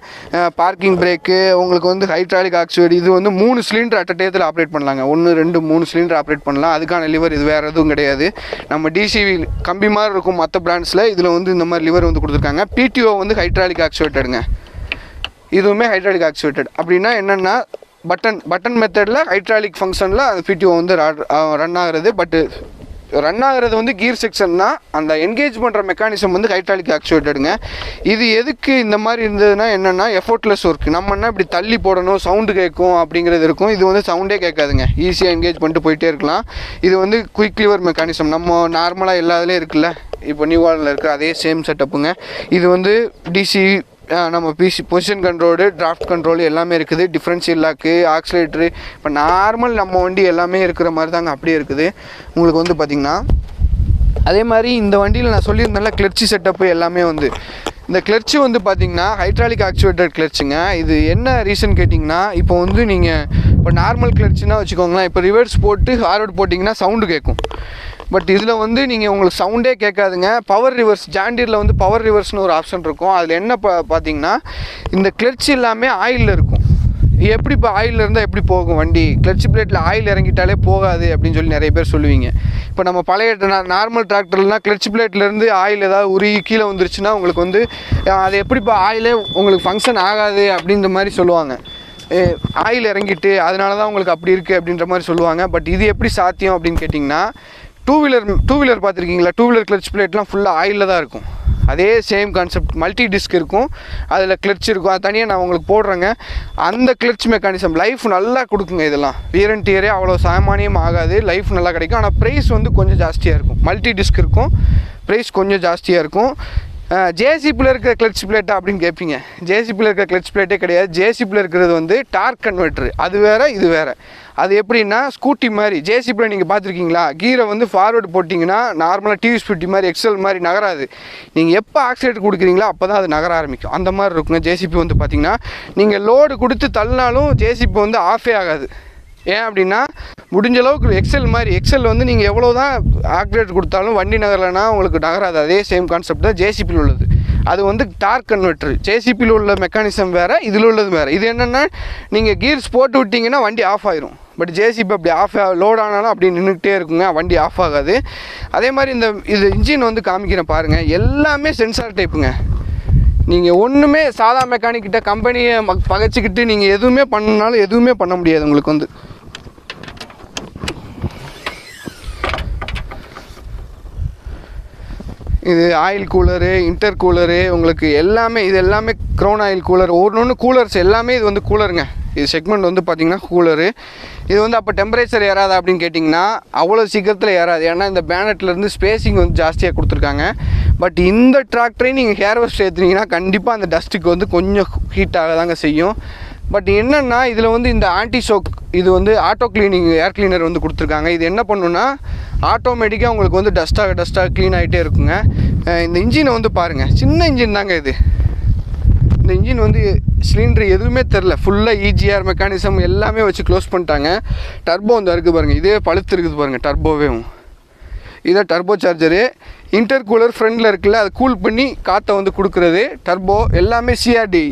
பார்க்கிங் பிரேக்கு உங்களுக்கு வந்து ஹைட்ராலிக் ஆக்சுவேட், இது வந்து 3 சிலிண்டர் அட் டயத்தில் ஆப்ரேட் பண்ணலாங்க. 1 2 3 சிலிண்டர் ஆப்ரேட் பண்ணலாம். அதுக்கான லிவர் இது வேறு எதுவும் கிடையாது. நம்ம டிசிவி கம்பி மாதிரி இருக்கும் மற்ற பிராண்ட்ஸில், இதில் வந்து இந்த மாதிரி லிவர் வந்து கொடுத்துருக்காங்க. பிடிஓ வந்து ஹைட்ராலிக் ஆக்சுவேட்டடுங்க. இதுவுமே ஹைட்ராலிக் ஆக்சுவேட்டட். அப்படின்னா என்னென்னா பட்டன் மெத்தடில் ஹைட்ராலிக் ஃபங்க்ஷனில் அந்த பிடிஓ வந்து ரன் ஆகுறது. பட்டு ரன் ஆகிறது வந்து கீர் செக்ஷன்னா அந்த என்கேஜ் பண்ணுற மெக்கானிசம் வந்து ஹைட்ராலிக் ஆக்சுவேட்டடுங்க. இது எதுக்கு இந்த மாதிரி இருந்ததுன்னா என்னென்னா எஃபோர்ட்லெஸ் ஒர்க். நம்ம என்ன இப்படி தள்ளி போடணும், சவுண்டு கேட்கும் அப்படிங்கிறது இருக்கும். இது வந்து சவுண்டே கேட்காதுங்க, ஈஸியாக என்கேஜ் பண்ணிட்டு போயிட்டே இருக்கலாம். இது வந்து குயிக் லிவர் மெக்கானிசம் நம்ம நார்மலாக எல்லா இதுலேயும் இருக்குல்ல, இப்போ நியூ வாலில் இருக்கிற அதே சேம் செட்டப்புங்க. இது வந்து டிசி நம்ம பொசிஷன் கண்ட்ரோலு, டிராஃப்ட் கண்ட்ரோல் எல்லாமே இருக்குது. டிஃப்ரென்ஷியல் லாக்கு, ஆக்சிலேட்ரு, இப்போ நார்மல் நம்ம வண்டி எல்லாமே இருக்கிற மாதிரி தாங்க அப்படியே இருக்குது. உங்களுக்கு வந்து பார்த்திங்கன்னா அதே மாதிரி இந்த வண்டியில் நான் சொல்லியிருந்தேன்ல கிளர்ச்சி செட்டப்பு எல்லாமே வந்து இந்த கிளர்ச்சி வந்து பார்த்திங்கன்னா ஹைட்ராலிக் ஆக்சுவேட்டட் கிளர்ச்சுங்க. இது என்ன ரீசன் கேட்டிங்கன்னா, இப்போ வந்து நீங்கள் இப்போ நார்மல் கிளர்ச்சின்னா வச்சுக்கோங்களேன், இப்போ ரிவர்ஸ் போட்டு ஃபார்வர்ட் போட்டிங்கன்னா சவுண்டு கேட்கும். பட் இதில் வந்து நீங்கள் உங்களுக்கு சவுண்டே கேட்காதுங்க. பவர் ரிவர்ஸ், ஜாண்டியரில் வந்து பவர் ரிவர்ஸ்னு ஒரு ஆப்ஷன் இருக்கும். அதில் என்ன பார்த்தீங்கன்னா இந்த கிளர்ச்சி எல்லாமே ஆயிலில் இருக்கும். எப்படி இப்போ ஆயில் இருந்தால் எப்படி போகும் வண்டி, கிளட்ச் பிளேட்டில் ஆயில் இறங்கிட்டாலே போகாது அப்படின்னு சொல்லி நிறைய பேர் சொல்லுவீங்க. இப்போ நம்ம பழைய நார்மல் டிராக்டர்லாம் கிளட்ச் பிளேட்லேருந்து ஆயில் ஏதாவது உருகி கீழே வந்துருச்சுன்னா உங்களுக்கு வந்து அது எப்படி இப்போ ஆயிலே உங்களுக்கு ஃபங்க்ஷன் ஆகாது அப்படின்ற மாதிரி சொல்லுவாங்க. ஆயில் இறங்கிட்டு அதனால தான் உங்களுக்கு அப்படி இருக்குது அப்படின்ற மாதிரி சொல்லுவாங்க. பட் இது எப்படி சாத்தியம் அப்படின்னு கேட்டிங்கன்னா, டூ வீலர் பார்த்துருக்கீங்களா, டூ வீலர் கிளட்ச் பிளேட்லாம் ஃபுல்லாக ஆயிலில் தான் இருக்கும். அதே சேம் கான்செப்ட், மல்டி டிஸ்க் இருக்கும், அதில் கிளட்ச் இருக்கும். அது தனியாக நான் உங்களுக்கு போடுறேங்க. அந்த கிளட்ச் மெக்கானிசம் லைஃப் நல்லா கொடுக்குங்க. இதெல்லாம் வியர் அண்ட் டியரே அவ்வளோ சாமானியம் ஆகாது, லைஃப் நல்லா கிடைக்கும். ஆனால் ப்ரைஸ் வந்து கொஞ்சம் ஜாஸ்தியாக இருக்கும். மல்டி டிஸ்க் இருக்கும், ப்ரைஸ் கொஞ்சம் ஜாஸ்தியாக இருக்கும். ஜேசிபியில் இருக்கிற கிளட்ச் பிளேட்டா அப்படின்னு கேட்பீங்க. ஜேசிபியில் இருக்கிற கிளட்ச் பிளேட்டே கிடையாது. ஜேசிபியில் இருக்கிறது வந்து டார்க் கன்வெர்ட்ரு, அது வேறு இது வேறு. அது எப்படின்னா ஸ்கூட்டி மாதிரி. ஜேசிபியில் நீங்கள் பார்த்துருக்கீங்களா, கீரை வந்து ஃபார்வர்டு போட்டிங்கன்னா நார்மலாக டிவி ஸ்கூட்டி மாதிரி எக்ஸல் மாதிரி நகராது. நீங்கள் எப்போ ஆக்சிலேட்டர் கொடுக்குறீங்களோ அப்போ தான் அது நகர ஆரம்பிக்கும். அந்த மாதிரி இருக்குங்க. ஜேசிபி வந்து பார்த்திங்கன்னா நீங்கள் லோடு கொடுத்து தள்ளினாலும் ஜேசிபி வந்து ஆஃபே ஆகாது. ஏன் அப்படின்னா முடிஞ்ச அளவுக்கு எக்ஸல் வந்து நீங்கள் எவ்வளோ தான் ஆக்சிலேட்டர் கொடுத்தாலும் வண்டி நகரலைன்னா உங்களுக்கு நகராது. அதே சேம் கான்செப்ட் தான் ஜேசிபியில் உள்ளது. அது வந்து டார்க் கன்வெர்ட்ரு. ஜேசிபியில் உள்ள மெக்கானிசம் வேறு, இதில் உள்ளது வேறு. இது என்னென்னா நீங்கள் கீர்ஸ் போட்டு விட்டிங்கன்னா வண்டி ஆஃப் ஆயிரும். பட் ஜேசிபி அப்படி லோட் ஆனாலும் அப்படி நின்றுக்கிட்டே இருக்குங்க, வண்டி ஆஃப் ஆகாது. அதே மாதிரி இது இன்ஜின் வந்து காமிக்கிறேன் பாருங்கள். எல்லாமே சென்சார் டைப்புங்க. நீங்கள் ஒன்றுமே சாதா மெக்கானிக்கிட்ட கம்பெனியை பகைச்சிக்கிட்டு நீங்கள் எதுவுமே பண்ணனாலும் எதுவுமே பண்ண முடியாது. உங்களுக்கு வந்து இது ஆயில் கூலரு, இன்டர் கூலரு, உங்களுக்கு எல்லாமே இது எல்லாமே க்ரௌன் ஆயில் கூலர். ஒன்று கூலர்ஸ் எல்லாமே இது வந்து கூலருங்க. இது செக்மெண்ட் வந்து பார்த்திங்கன்னா கூலரு. இது வந்து அப்போ டெம்பரேச்சர் ஏறாது அப்படின்னு கேட்டிங்கன்னா அவ்வளோ சீக்கிரத்தில் ஏறாது. ஏன்னா இந்த பேனட்லேருந்து ஸ்பேஸிங் வந்து ஜாஸ்தியாக கொடுத்துருக்காங்க. பட் இந்த டிராக்டரையும் நீங்கள் ஹேர் வாஷ் ஏற்றுனீங்கன்னா கண்டிப்பாக அந்த டஸ்ட்டுக்கு வந்து கொஞ்சம் ஹீட் ஆக தாங்க செய்யும். பட் என்னென்னா இதில் வந்து இந்த ஆன்டி ஷோக், இது வந்து ஆட்டோ கிளீனிங் ஏர் கிளீனர் வந்து கொடுத்துருக்காங்க. இது என்ன பண்ணுன்னா ஆட்டோமேட்டிக்காக உங்களுக்கு வந்து டஸ்ட்டாக க்ளீன் ஆகிட்டே இருக்குங்க. இந்த இன்ஜினை வந்து பாருங்கள், சின்ன இன்ஜின் தாங்க இது. இந்த இன்ஜின் வந்து சிலிண்டர் எதுவுமே தெரில, ஃபுல்லாக இஜிஆர் மெக்கானிசம் எல்லாமே வச்சு க்ளோஸ் பண்ணிட்டாங்க. டர்போ வந்து இருக்குது பாருங்கள், இதே பழுத்து இருக்குது பாருங்கள் டர்போவே. இதை டர்போ சார்ஜரு. இன்டர் கூலர் ஃப்ரண்டில் இருக்குல்ல, அது கூல் பண்ணி காற்றை வந்து கொடுக்குறது. டர்போ எல்லாமே சிஆர்டி.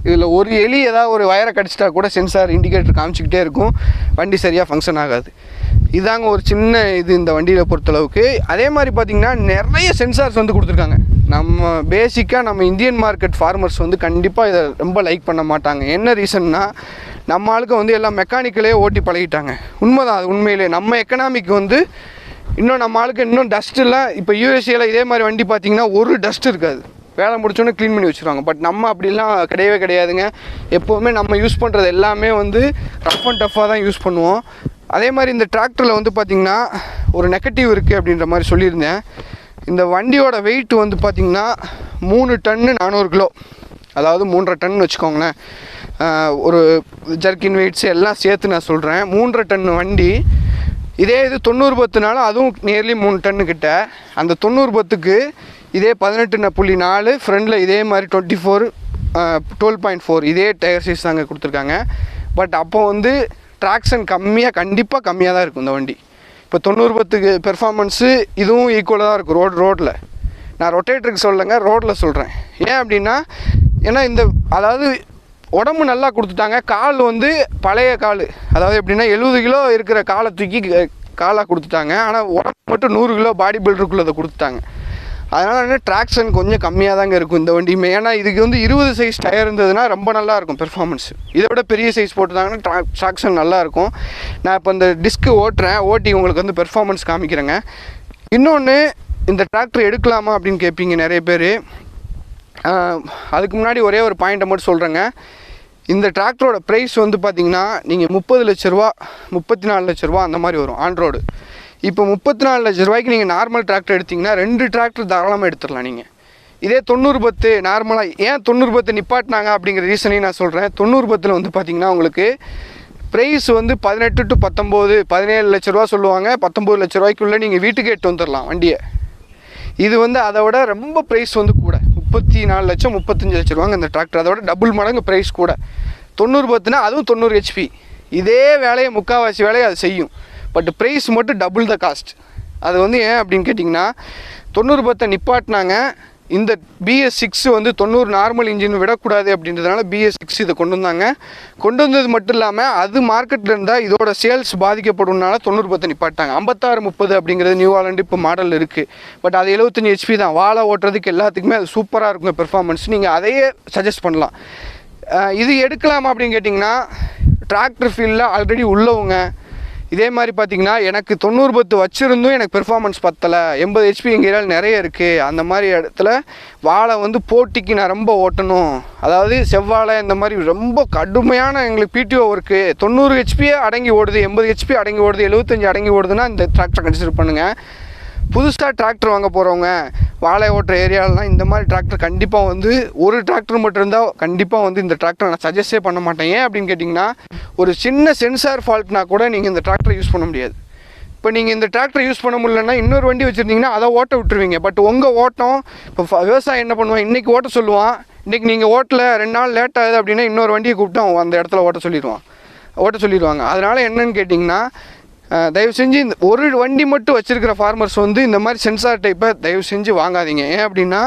இதில் ஒரு எலி ஏதாவது ஒரு வயரை கடிச்சிட்டா கூட சென்சார் இண்டிகேட்டர் காமிச்சிக்கிட்டே இருக்கும், வண்டி சரியாக ஃபங்க்ஷன் ஆகாது. இதாங்க ஒரு சின்ன இது இந்த வண்டியில் பொறுத்தளவுக்கு. அதே மாதிரி பார்த்திங்கன்னா நிறைய சென்சார்ஸ் வந்து கொடுத்துருக்காங்க. நம்ம பேசிக்காக நம்ம இந்தியன் மார்க்கெட் ஃபார்மர்ஸ் வந்து கண்டிப்பாக இதை ரொம்ப லைக் பண்ண மாட்டாங்க. என்ன ரீசன்னா நம்ம ஆளுக்கு வந்து எல்லாம் மெக்கானிக்கலே ஓட்டி பழகிட்டாங்க. உண்மைதான், அது உண்மையிலே நம்ம எக்கனாமிக்கு வந்து இன்னும் நம்ம ஆளுக்கு இன்னும் டஸ்ட்டுலாம் இப்போ யூஎஸ்ஏல இதே மாதிரி வண்டி பார்த்தீங்கன்னா ஒரு டஸ்ட் இருக்காது, வேலை முடிச்சோன்னே க்ளீன் பண்ணி வச்சுருவாங்க. பட் நம்ம அப்படிலாம் கிடையவே கிடையாதுங்க. எப்போவுமே நம்ம யூஸ் பண்ணுறது எல்லாமே வந்து ரஃப் அண்ட் டஃப்பாக தான் யூஸ் பண்ணுவோம். அதே மாதிரி இந்த டிராக்டரில் வந்து பார்த்திங்கன்னா ஒரு நெகட்டிவ் இருக்குது அப்படின்ற மாதிரி சொல்லியிருந்தேன். இந்த வண்டியோட வெயிட் வந்து பார்த்திங்கன்னா 3 டன்னு 400 கிலோ, அதாவது 3.5 டன் வச்சுக்கோங்களேன். ஒரு ஜர்க்கின் வெயிட்ஸ் எல்லாம் சேர்த்து நான் சொல்கிறேன். 3.5 டன் வண்டி. இதே இது 90/10 அதுவும் நியர்லி 3 டன்னு கிட்ட. அந்த 90/10க்கு இதே 18.4 ஃப்ரண்டில் இதே மாதிரி 12.4 இதே டயர் சைஸ் தாங்க கொடுத்துருக்காங்க. பட் அப்போ வந்து ட்ராக்ஷன் கண்டிப்பாக கம்மியாக தான் இருக்கும் இந்த வண்டி. இப்போ 90/10க்கு பெர்ஃபார்மன்ஸு இதுவும் ஈக்குவலாக தான் இருக்கும் ரோட்டில். நான் ரொட்டேட்டருக்கு சொல்லலைங்க, ரோட்டில் சொல்கிறேன். ஏன் அப்படின்னா, ஏன்னா இந்த அதாவது உடம்பு நல்லா கொடுத்துட்டாங்க. கால் வந்து பழைய கால், அதாவது எப்படின்னா 70 கிலோ இருக்கிற காலை தூக்கி காலாக கொடுத்துட்டாங்க. ஆனால் உடம்பு மட்டும் 100 கிலோ பாடி பில்டருக்குள்ளதை கொடுத்துட்டாங்க. அதனால் என்ன ட்ராக்ஷன் கொஞ்சம் கம்மியாக தாங்க இருக்கும் இந்த வண்டியுமே. ஏன்னா இதுக்கு வந்து 20 சைஸ் டயர் இருந்ததுன்னா ரொம்ப நல்லாயிருக்கும் பெர்ஃபார்மன்ஸ். இதை விட பெரிய சைஸ் போட்டுட்டாங்கன்னா ட்ராக்ஷன் நல்லாயிருக்கும். நான் இப்போ இந்த டிஸ்க்கு ஓட்டி உங்களுக்கு வந்து பெர்ஃபார்மன்ஸ் காமிக்கிறேங்க. இன்னொன்று, இந்த டிராக்டர் எடுக்கலாமா அப்படின்னு கேட்பீங்க நிறைய பேர். அதுக்கு முன்னாடி ஒரே ஒரு பாயிண்ட்டை மட்டும் சொல்கிறேங்க. இந்த டிராக்டரோட ப்ரைஸ் வந்து பார்த்திங்கன்னா நீங்கள் 30 லட்ச ரூபா 34 லட்ச ரூபா அந்த மாதிரி வரும் ஆன் ரோடு. இப்போ 34 லட்ச ரூபாய்க்கு நீங்கள் நார்மல் டிராக்டர் எடுத்திங்கன்னா 2 டிராக்டர் தாராளமாக எடுத்துடலாம் நீங்கள். இதே 90/10 நார்மலாக ஏன் 90/10 நிப்பாட்டினாங்க அப்படிங்கிற ரீசனையும் நான் சொல்கிறேன். 90/10 வந்து பார்த்திங்கன்னா உங்களுக்கு ப்ரைஸ் வந்து 18 to 19 17 லட்ச ரூபா சொல்லுவாங்க. 19 லட்ச ரூபாய்க்குள்ளே நீங்கள் வீட்டுக்கு எடுத்து வந்துடலாம் வண்டியை. இது வந்து அதை விட ரொம்ப ப்ரைஸ் வந்து கூட, 34 லட்சம் 35 லட்ச ரூபாங்க இந்த டிராக்டர். அதோட டபுள் மடங்கு ப்ரைஸ் கூட. 90/10 அதுவும் 90 HP. இதே வேலையை முக்கால்வாசி வேலையை அது செய்யும். பட் ப்ரைஸ் மட்டும் டபுள் த காஸ்ட். அது வந்து ஏன் அப்படின்னு கேட்டிங்கன்னா, 90/10 நிப்பாட்டினாங்க. இந்த BS6 வந்து 90 நார்மல் இன்ஜின் விடக்கூடாது அப்படின்றதுனால BS6 இதை கொண்டு வந்தாங்க. கொண்டு வந்தது மட்டும் இல்லாமல் அது மார்க்கெட்டில் இருந்தால் இதோட சேல்ஸ் பாதிக்கப்படும்னால 90/10 நிப்பாட்டாங்க. 5630 அப்படிங்கிறது நியூ ஹாலண்ட் இப்போ மாடல் இருக்குது. பட் அது 75 HP தான். வாழை ஓட்டுறதுக்கு எல்லாத்துக்குமே அது சூப்பராக இருக்கும் பெர்ஃபார்மன்ஸ். நீங்கள் அதையே சஜஸ்ட் பண்ணலாம். இது எடுக்கலாமா அப்படின்னு கேட்டிங்கன்னா, டிராக்டர் ஃபீல்டில் ஆல்ரெடி உள்ளவங்க இதே மாதிரி பார்த்திங்கன்னா, எனக்கு 90/10 வச்சுருந்தும் எனக்கு பெர்ஃபார்மன்ஸ் பத்தலை, 80 HP எங்கள் ஏரியாவில் நிறைய இருக்குது, அந்த மாதிரி இடத்துல வாழை வந்து போட்டிக்கு நான் ரொம்ப ஓட்டணும், அதாவது செவ்வாழை இந்த மாதிரி ரொம்ப கடுமையான எங்களுக்கு PTO ஒர்க்கு 90 HP அடங்கி ஓடுது, 80 HP அடங்கி ஓடுது, 75 அடங்கி ஓடுதுன்னா இந்த டிராக்டர் கன்சிடர் பண்ணுங்கள். புதுசாக டிராக்டர் வாங்க போகிறவங்க வாழை ஓட்டுற ஏரியாலலாம் இந்த மாதிரி டிராக்டர் கண்டிப்பாக வந்து ஒரு டிராக்டர் மட்டும் இருந்தால் கண்டிப்பாக வந்து இந்த டிராக்டர் நான் சஜஸ்டே பண்ண மாட்டேன். ஏன் அப்படின்னு கேட்டிங்கன்னா, ஒரு சின்ன சென்சார் ஃபால்ட்னா கூட நீங்கள் இந்த டிராக்டரை யூஸ் பண்ண முடியாது. இப்போ நீங்கள் இந்த டிராக்டரை யூஸ் பண்ண முடியலன்னா இன்னொரு வண்டி வச்சுருந்தீங்கன்னா அதை ஓட்ட விட்டுருவீங்க. பட் உங்கள் ஓட்டம் இப்போ விவசாயம் என்ன பண்ணுவான், இன்றைக்கி ஓட்ட சொல்லுவான், இன்றைக்கி நீங்கள் ஓட்டல 2 நாள் லேட் ஆகுது அப்படின்னா இன்னொரு வண்டியை கூப்பிட்டு அந்த இடத்துல ஓட்ட சொல்லிடுவாங்க. அதனால் என்னன்னு கேட்டிங்கன்னா, தயவு செஞ்சு இந்த ஒரு வண்டி மட்டும் வச்சுருக்கிற ஃபார்மர்ஸ் வந்து இந்த மாதிரி சென்சார் டைப்பை தயவு செஞ்சு வாங்காதீங்க. ஏன் அப்படின்னா,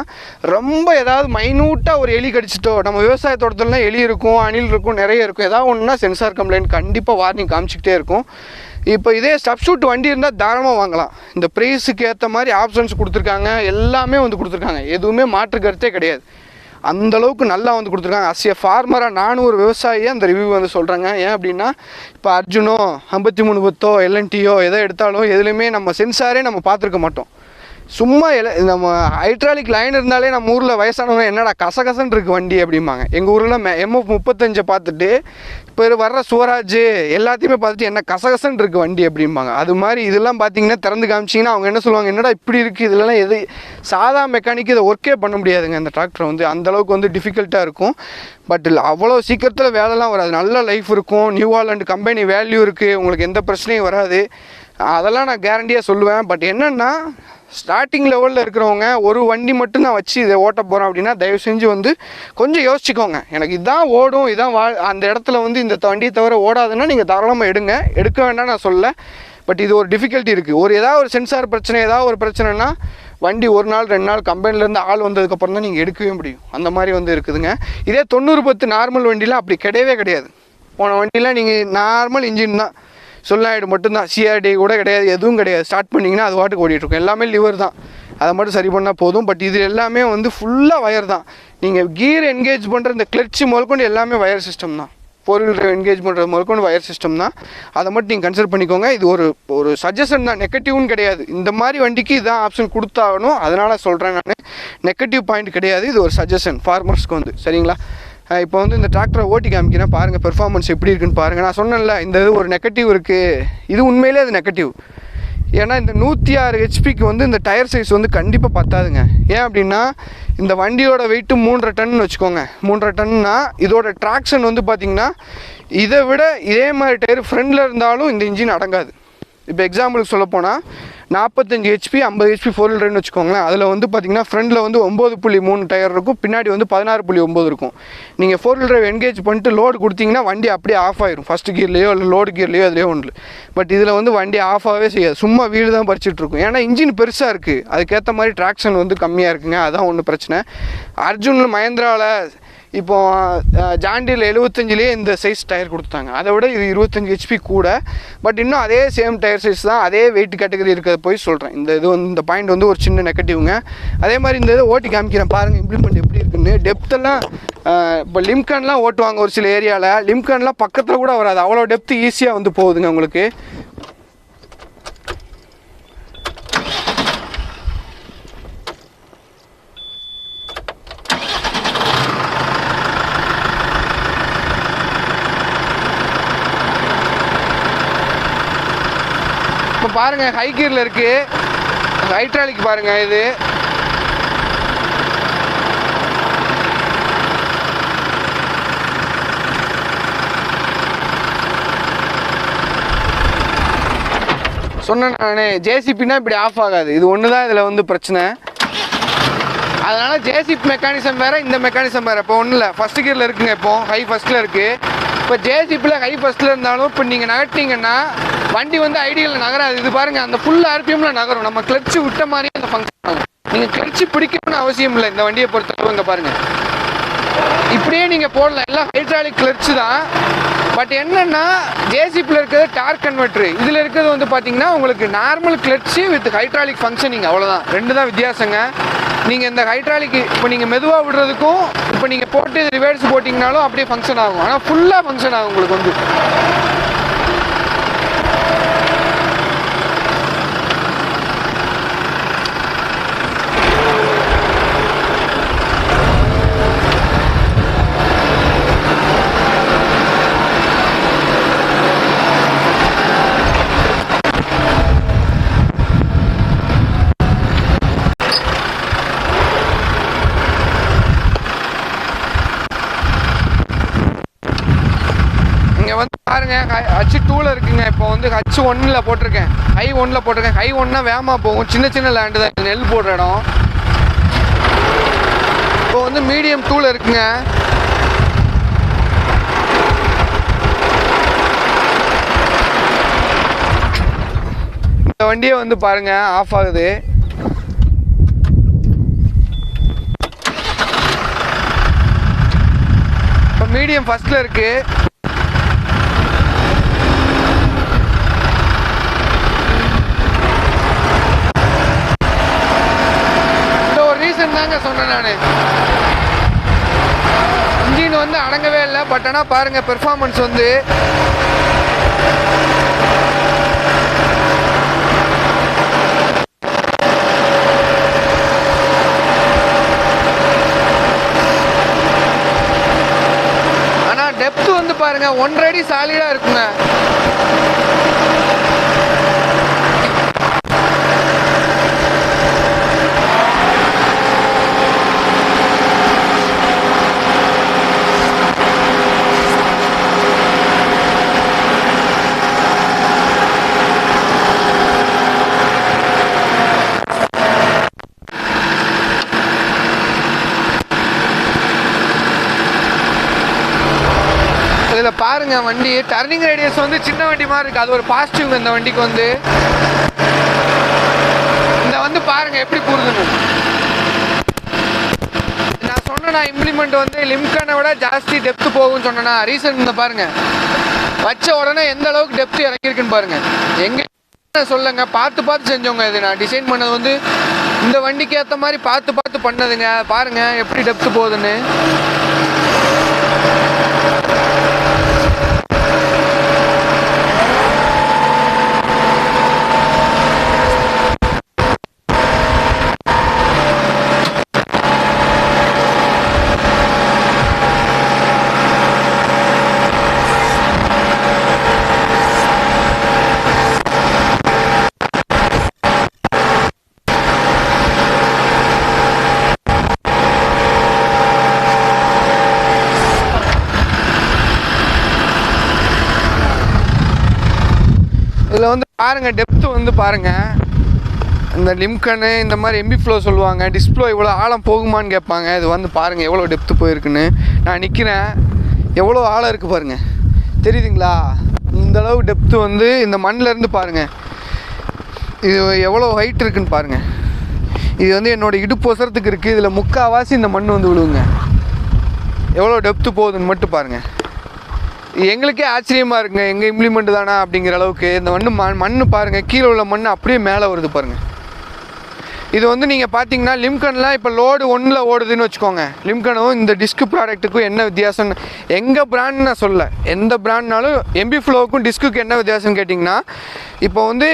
ரொம்ப ஏதாவது மைனூட்டாக ஒரு எலி கடிச்சிட்டோ, நம்ம விவசாய தோட்டத்துலலாம் எலி இருக்கும், அணில் இருக்கும், நிறைய இருக்கும், ஏதாவது ஒன்றுனா சென்சார் கம்ப்ளைண்ட் கண்டிப்பாக வார்னிங் காமிச்சிக்கிட்டே இருக்கும். இப்போ இதே சப்ஸ்டியூட் வண்டி இருந்தால் தாராளமாக வாங்கலாம். இந்த ப்ரைஸுக்கு ஏற்ற மாதிரி ஆப்ஷன்ஸ் கொடுத்துருக்காங்க, எல்லாமே வந்து கொடுத்துருக்காங்க, எதுவுமே மாற்று கருத்தே கிடையாது. அந்தளவுக்கு நல்லா வந்து கொடுத்துருக்காங்க. அஸ் ஏ ஃபார்மராக நானும் ஒரு விவசாயியாக அந்த ரிவ்யூ வந்து சொல்கிறேங்க. ஏன் அப்படின்னா, இப்போ அர்ஜுனோ 5310 LNTயோ எதை எடுத்தாலும் எதுலேயுமே நம்ம சென்சாரே நம்ம பார்த்துருக்க மாட்டோம். சும்மா நம்ம ஹைட்ராலிக் லைன் இருந்தாலே நம்ம ஊரில் வயசானவங்க என்னடா கசகசன்னு இருக்குது வண்டி அப்படிம்பாங்க. எங்கள் ஊரில் MF35 பார்த்துட்டு இப்போ வர்ற சுவராஜ் எல்லாத்தையுமே பார்த்துட்டு என்ன கசகசன்னு இருக்குது வண்டி அப்படிம்பாங்க. அது மாதிரி இதெல்லாம் பார்த்தீங்கன்னா திறந்து காமிச்சிங்கன்னா அவங்க என்ன சொல்லுவாங்க, என்னடா இப்படி இருக்குது, இதெல்லாம் எது சாதா மெக்கானிக்கு இதை ஒர்க்கே பண்ண முடியாதுங்க. இந்த டிராக்டர் வந்து அந்தளவுக்கு வந்து டிஃபிகல்ட்டாக இருக்கும். பட் இல்லை அவ்வளோ சீக்கிரத்தில் வேலைலாம் வராது, நல்ல லைஃப் இருக்கும். நியூ ஹாலண்ட் கம்பெனி வேல்யூ இருக்குது, உங்களுக்கு எந்த பிரச்சனையும் வராது, அதெல்லாம் நான் கேரண்டியாக சொல்லுவேன். பட் என்னென்னா, ஸ்டார்டிங் லெவலில் இருக்கிறவங்க ஒரு வண்டி மட்டும் நான் வச்சு இதை ஓட்ட போகிறோம் அப்படின்னா தயவு செஞ்சு வந்து கொஞ்சம் யோசிச்சுக்கோங்க. எனக்கு இதான் ஓடும், இதான் அந்த இடத்துல வந்து இந்த வண்டியை தவிர ஓடாதுன்னா நீங்கள் தாராளமாக எடுக்க வேண்டாம் நான் சொல்லலை. பட் இது ஒரு டிஃபிகல்ட்டி இருக்குது. ஏதாவது ஒரு சென்சார் பிரச்சனை, ஏதாவது ஒரு பிரச்சனைனா வண்டி 1 நாள் 2 நாள் கம்பெனிலேருந்து ஆள் வந்ததுக்கப்புறம் தான் நீங்கள் எடுக்கவே முடியும். அந்த மாதிரி வந்து இருக்குதுங்க. இதே 90/10 நார்மல் வண்டியில் அப்படி கிடையவே கிடையாது. போன வண்டியில் நீங்கள் நார்மல் இன்ஜின் தான், சொல்லாயிடு மட்டும்தான், CRD கூட கிடையாது, எதுவும் கிடையாது. ஸ்டார்ட் பண்ணிங்கன்னா அது வாட்டுக்கு ஓடிட்டுருக்கும், எல்லாமே லிவர் தான், அதை மட்டும் சரி பண்ணால் போதும். பட் இது எல்லாமே வந்து ஃபுல்லாக வயர் தான். நீங்கள் கீர் என்கேஜ் பண்ணுற இந்த கிளட்ச் முதற்கொண்டு எல்லாமே வயர் சிஸ்டம் தான். 4 wheel drive என்கேஜ் பண்ணுறது முதற்கொண்டு வயர் சிஸ்டம் தான். அதை மட்டும் நீங்கள் கன்சிடர் பண்ணிக்கோங்க. இது ஒரு சஜஷன் தான், நெகட்டிவ்னு கிடையாது. இந்த மாதிரி வண்டிக்கு இதான் ஆப்ஷன் கொடுத்தாகணும், அதனால் சொல்கிறேன் நான். நெகட்டிவ் பாயிண்ட் கிடையாது, இது ஒரு சஜஷன் ஃபார்மர்ஸ்க்கு வந்து. சரிங்களா? இப்போ வந்து இந்த டிராக்டரை ஓட்டி காமிக்கிறேன் பாருங்கள், பெர்ஃபார்மன்ஸ் எப்படி இருக்குன்னு பாருங்கள். நான் சொன்னேன்ல இந்த இது ஒரு நெகட்டிவ் இருக்குது, இது உண்மையிலே அது நெகட்டிவ். ஏன்னா இந்த 106 ஹெச்பிக்கு வந்து இந்த டயர் சைஸ் வந்து கண்டிப்பாக பத்தாதுங்க. ஏன் அப்படின்னா இந்த வண்டியோட வெயிட்டு 3.5 டன்னு வச்சுக்கோங்க. 3.5 டன்னா இதோட ட்ராக்ஷன் வந்து பார்த்திங்கன்னா இதை விட இதே மாதிரி டயர் ஃப்ரண்டில் இருந்தாலும் இந்த இன்ஜின் அடங்காது. இப்போ எக்ஸாம்பிளுக்கு சொல்ல போனால் 45 ஹெச்பி 50 ஹெச்பி 4 wheel driveன்னு வச்சுக்கோங்களேன். அதில் வந்து பார்த்திங்கன்னா ஃப்ரண்டில் வந்து 9.3 டயர் இருக்கும், பின்னாடி வந்து 16.9 இருக்கும். நீங்கள் 4 wheel drive என்கேஜ் பண்ணிட்டு லோடு கொடுத்தீங்கன்னா வண்டி அப்படியே ஆஃப் ஆயிரும், ஃபஸ்ட் கியர்லேயோ இல்லை லோடு கியர்லேயோ அதுலேயோ ஒன்று. பட் இதில் வந்து வண்டி ஆஃப் ஆகவே செய்யாது, சும்மா வீடு தான் பறிச்சுட்டு இருக்கும். ஏன்னா இன்ஜின் பெருசாக இருக்குது, அதுக்கேற்ற மாதிரி ட்ராக்ஷன் வந்து கம்மியாக இருக்குங்க. அதான் ஒன்று பிரச்சனை. அர்ஜுனில் மஹேந்திராவில் இப்போது ஜாண்டியில் 75லேயே இந்த சைஸ் டயர் கொடுத்தாங்க, அதை விட இது 25 ஹெச்பி கூட. பட் இன்னும் அதே சேம் டயர் சைஸ் தான், அதே வெயிட் கேட்டகரி இருக்கிறத போய் சொல்கிறேன். இது வந்து இந்த பாயிண்ட் வந்து ஒரு சின்ன நெகட்டிவ்ங்க. அதே மாதிரி இந்த இதை ஓட்டி காமிக்கிறேன் பாருங்கள், இம்ப்ளிமெண்ட் எப்படி இருக்குன்னு. டெப்த்தெல்லாம் இப்போ லிம்கான்லாம் ஓட்டுவாங்க ஒரு சில ஏரியாவில், லிம்கான்லாம் பக்கத்தில் கூட வராது, அவ்வளோ டெப்த்து ஈஸியாக வந்து போகுதுங்க உங்களுக்கு. இப்போ பாருங்கள் ஹை கியரில் இருக்குது, ஹைட்ராலிக் பாருங்கள். இது சொன்னேன் நான், ஜேசிபின்னா இப்படி ஆஃப் ஆகாது. இது ஒன்று தான் இதில் வந்து பிரச்சனை. அதனால் ஜேசிபி மெக்கானிசம் வேறு, இந்த மெக்கானிசம் வேறு. இப்போ ஒன்றும் இல்லை, ஃபஸ்ட்டு கியரில் இருக்குங்க, இப்போது ஹை ஃபஸ்ட்டில் இருக்குது. இப்போ ஜேசிபியில் ஹை ஃபஸ்ட்டில் இருந்தாலும் இப்போ நீங்கள் நகட்டிங்கன்னா வண்டி வந்து ஐடியலில் நகராது. இது பாருங்கள், அந்த ஃபுல் ஆர்பிஎம்மில் நகரும், நம்ம கிளச்சு விட்ட மாதிரி அந்த ஃபங்க்ஷன் ஆகும். நீங்கள் கிளச்சு பிடிக்கணும்னு அவசியம் இல்லை இந்த வண்டியை பொறுத்தளவு. இங்கே பாருங்கள், இப்படியே நீங்கள் போடலாம், எல்லாம் ஹைட்ராலிக் கிளச்சு தான். பட் என்னென்னா ஜேசிபியில் இருக்கிறது டார்க் கன்வெர்ட்ரு, இதில் இருக்கிறது வந்து பார்த்தீங்கன்னா உங்களுக்கு normal clutch with hydraulic functioning, அவ்வளோதான். ரெண்டு தான் வித்தியாசங்க. நீங்கள் இந்த ஹைட்ராலிக் இப்போ நீங்கள் மெதுவாக விடுறதுக்கும் இப்போ நீங்கள் போட்டு ரிவர்ஸ் போட்டிங்கனாலும் அப்படியே ஃபங்க்ஷன் ஆகும், ஆனால் ஃபுல்லாக ஃபங்க்ஷன் ஆகும் உங்களுக்கு வந்து. வந்து பாருங்க, H2ல இருக்குங்க. இப்போ வந்து H1ல போட்டிருக்கேன், ஹை 1ல போட்டிருக்கேன். ஹை 1னா வேகமாக போகும், சின்ன சின்ன லேண்டு தான், நெல் போடுற இடம். இப்போ வந்து மீடியம் 2ல இருக்குங்க. இந்த வண்டியை வந்து பாருங்க ஆஃப் ஆகுது. இப்போ மீடியம் ஃபர்ஸ்ட்ல இருக்கு. சொன்னேன் நான், இன்ஜின் வந்து அடங்கவே இல்லை. பட் ஆனால் பாருங்க பெர்ஃபார்மன்ஸ் வந்து ஆனால் டெப்த் வந்து பாருங்க 1.5 அடி சாலிடா இருக்குங்க. இதில் பாருங்க வண்டி டர்னிங் ரேடியஸ் வந்து சின்ன வண்டி மாதிரி இருக்குது, அது ஒரு பாசிட்டிவ் இந்த வண்டிக்கு வந்து. இந்த வந்து பாருங்க எப்படி கூறுதுன்னு. நான் சொன்னேன்னா இம்ப்ளிமெண்ட் வந்து லிம்கானை விட ஜாஸ்தி டெப்த்து போகும்னு சொன்னேன்னா, ரீசன் இந்த பாருங்க, வச்ச உடனே எந்த அளவுக்கு டெப்த்து இறங்கியிருக்குன்னு பாருங்க. எங்க சொல்லுங்க, பார்த்து பார்த்து செஞ்சவங்க. இது நான் டிசைன் பண்ணது வந்து இந்த வண்டிக்கு ஏற்ற மாதிரி பார்த்து பார்த்து பண்ணதுங்க. பாருங்க எப்படி டெப்த்து போகுதுன்னு. பாருங்கள் டெப்த்து வந்து பாருங்கள். இந்த லிம்கனு இந்த மாதிரி எம்பி ஃப்ளோ சொல்லுவாங்க. டிஸ்ப்ளோ இவ்வளோ ஆழம் போகுமான்னு கேட்பாங்க. இது வந்து பாருங்கள் எவ்வளோ டெப்த்து போயிருக்குன்னு. நான் நிற்கிறேன், எவ்வளோ ஆழம் இருக்குது பாருங்கள், தெரியுதுங்களா? இந்தளவு டெப்த்து வந்து இந்த மண்ணிலேருந்து பாருங்கள் இது எவ்வளோ ஹைட் இருக்குதுன்னு பாருங்கள். இது வந்து என்னோடய இடுப்பு ஒசரத்துக்கு இருக்குது. இதில் முக்கால்வாசி இந்த மண் வந்து விழுவுங்க. எவ்வளோ டெப்த்து போகுதுன்னு மட்டும் பாருங்கள். எங்களுக்கே ஆச்சரியமாக இருக்குங்க, எங்கள் இம்ப்ளிமெண்ட் தானா அப்படிங்கிற அளவுக்கு. இந்த மண் பாருங்கள், கீழே உள்ள மண் அப்படியே மேலே வருது பாருங்கள். இது வந்து நீங்கள் பார்த்தீங்கன்னா லிம்கன்லாம் இப்போ லோடு 1ல் ஓடுதுன்னு வச்சுக்கோங்க. லிம்கனும் இந்த டிஸ்க் ப்ராடக்ட்டுக்கும் என்ன வித்தியாசம்னு எங்கள் பிராண்ட் நான் சொல்ல, எந்த பிராண்ட்னாலும் எம்பி ஃப்ளோவுக்கும் டிஸ்க்குக்கு என்ன வித்தியாசம்னு கேட்டிங்கன்னா, இப்போ வந்து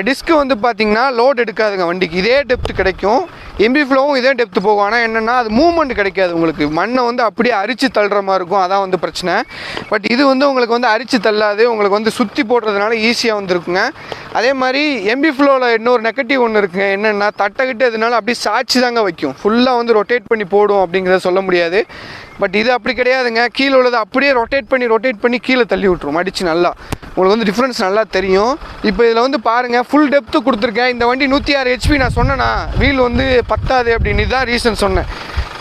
டிஸ்க்கு வந்து பார்த்திங்கன்னா லோடு எடுக்காதுங்க வண்டிக்கு, இதே டெப்த்து கிடைக்கும். எம்பி ஃப்ளோவும் இதே டெப்த்து போகும். ஆனால் என்னென்னா அது மூவ்மெண்ட் கிடைக்காது உங்களுக்கு. மண்ணை வந்து அப்படியே அரிச்சு தள்ளுற மாதிரி இருக்கும், அதான் வந்து பிரச்சனை. பட் இது வந்து உங்களுக்கு வந்து அரிச்சு தள்ளாது, உங்களுக்கு வந்து சுற்றி போடுறதுனால ஈஸியாக வந்துருக்குங்க. அதே மாதிரி எம்பி ஃப்ளோவில் இன்னொரு நெகட்டிவ் ஒன்று இருக்குங்க, என்னென்னா தட்டைக்கிட்டு அதனால அப்படியே சாட்சி தாங்க வைக்கும், ஃபுல்லாக வந்து ரொட்டேட் பண்ணி போடும் அப்படிங்கிறத சொல்ல முடியாது. பட் இது அப்படி கிடையாதுங்க, கீழே உள்ளது அப்படியே ரொட்டேட் பண்ணி கீழே தள்ளி விட்ரும் அடித்து. நல்லா உங்களுக்கு வந்து டிஃப்ரென்ஸ் நல்லா தெரியும். இப்போ இதில் வந்து பாருங்கள் ஃபுல் டெப்த்து கொடுத்துருக்கேன். இந்த வண்டி 106 HP. நான் சொன்னேன்னா வீல் வந்து பத்தாது அப்படின்னு, இதுதான் ரீசன் சொன்னேன்.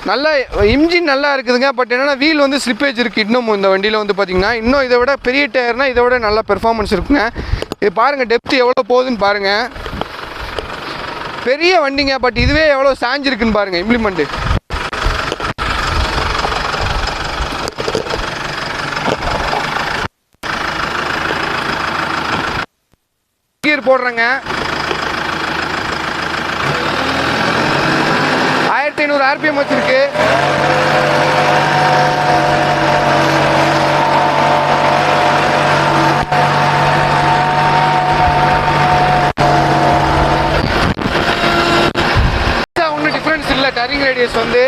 நல்லா இன்ஜின் நல்லா இருக்குதுங்க. பட் என்னென்னா வீல் வந்து ஸ்லிப்பேஜ் இருக்குது இன்னமும் இந்த வண்டியில் வந்து பார்த்திங்கன்னா. இன்னும் இதை விட பெரிய டயர்னால் இதை விட நல்லா பெர்ஃபார்மன்ஸ் இருக்குங்க. இது பாருங்கள் டெப்த்து எவ்வளோ போகுதுன்னு பாருங்கள். பெரிய வண்டிங்க, பட் இதுவே எவ்வளோ சாஞ்சிருக்குன்னு பாருங்கள் இம்ப்ளிமெண்ட்டு. கீர் போடுறேங்க, 1500 RPM வச்சிருக்கு. ஒன்றும் டிஃப்ரென்ஸ் இல்லை. டர்னிங் ரேடியஸ் வந்து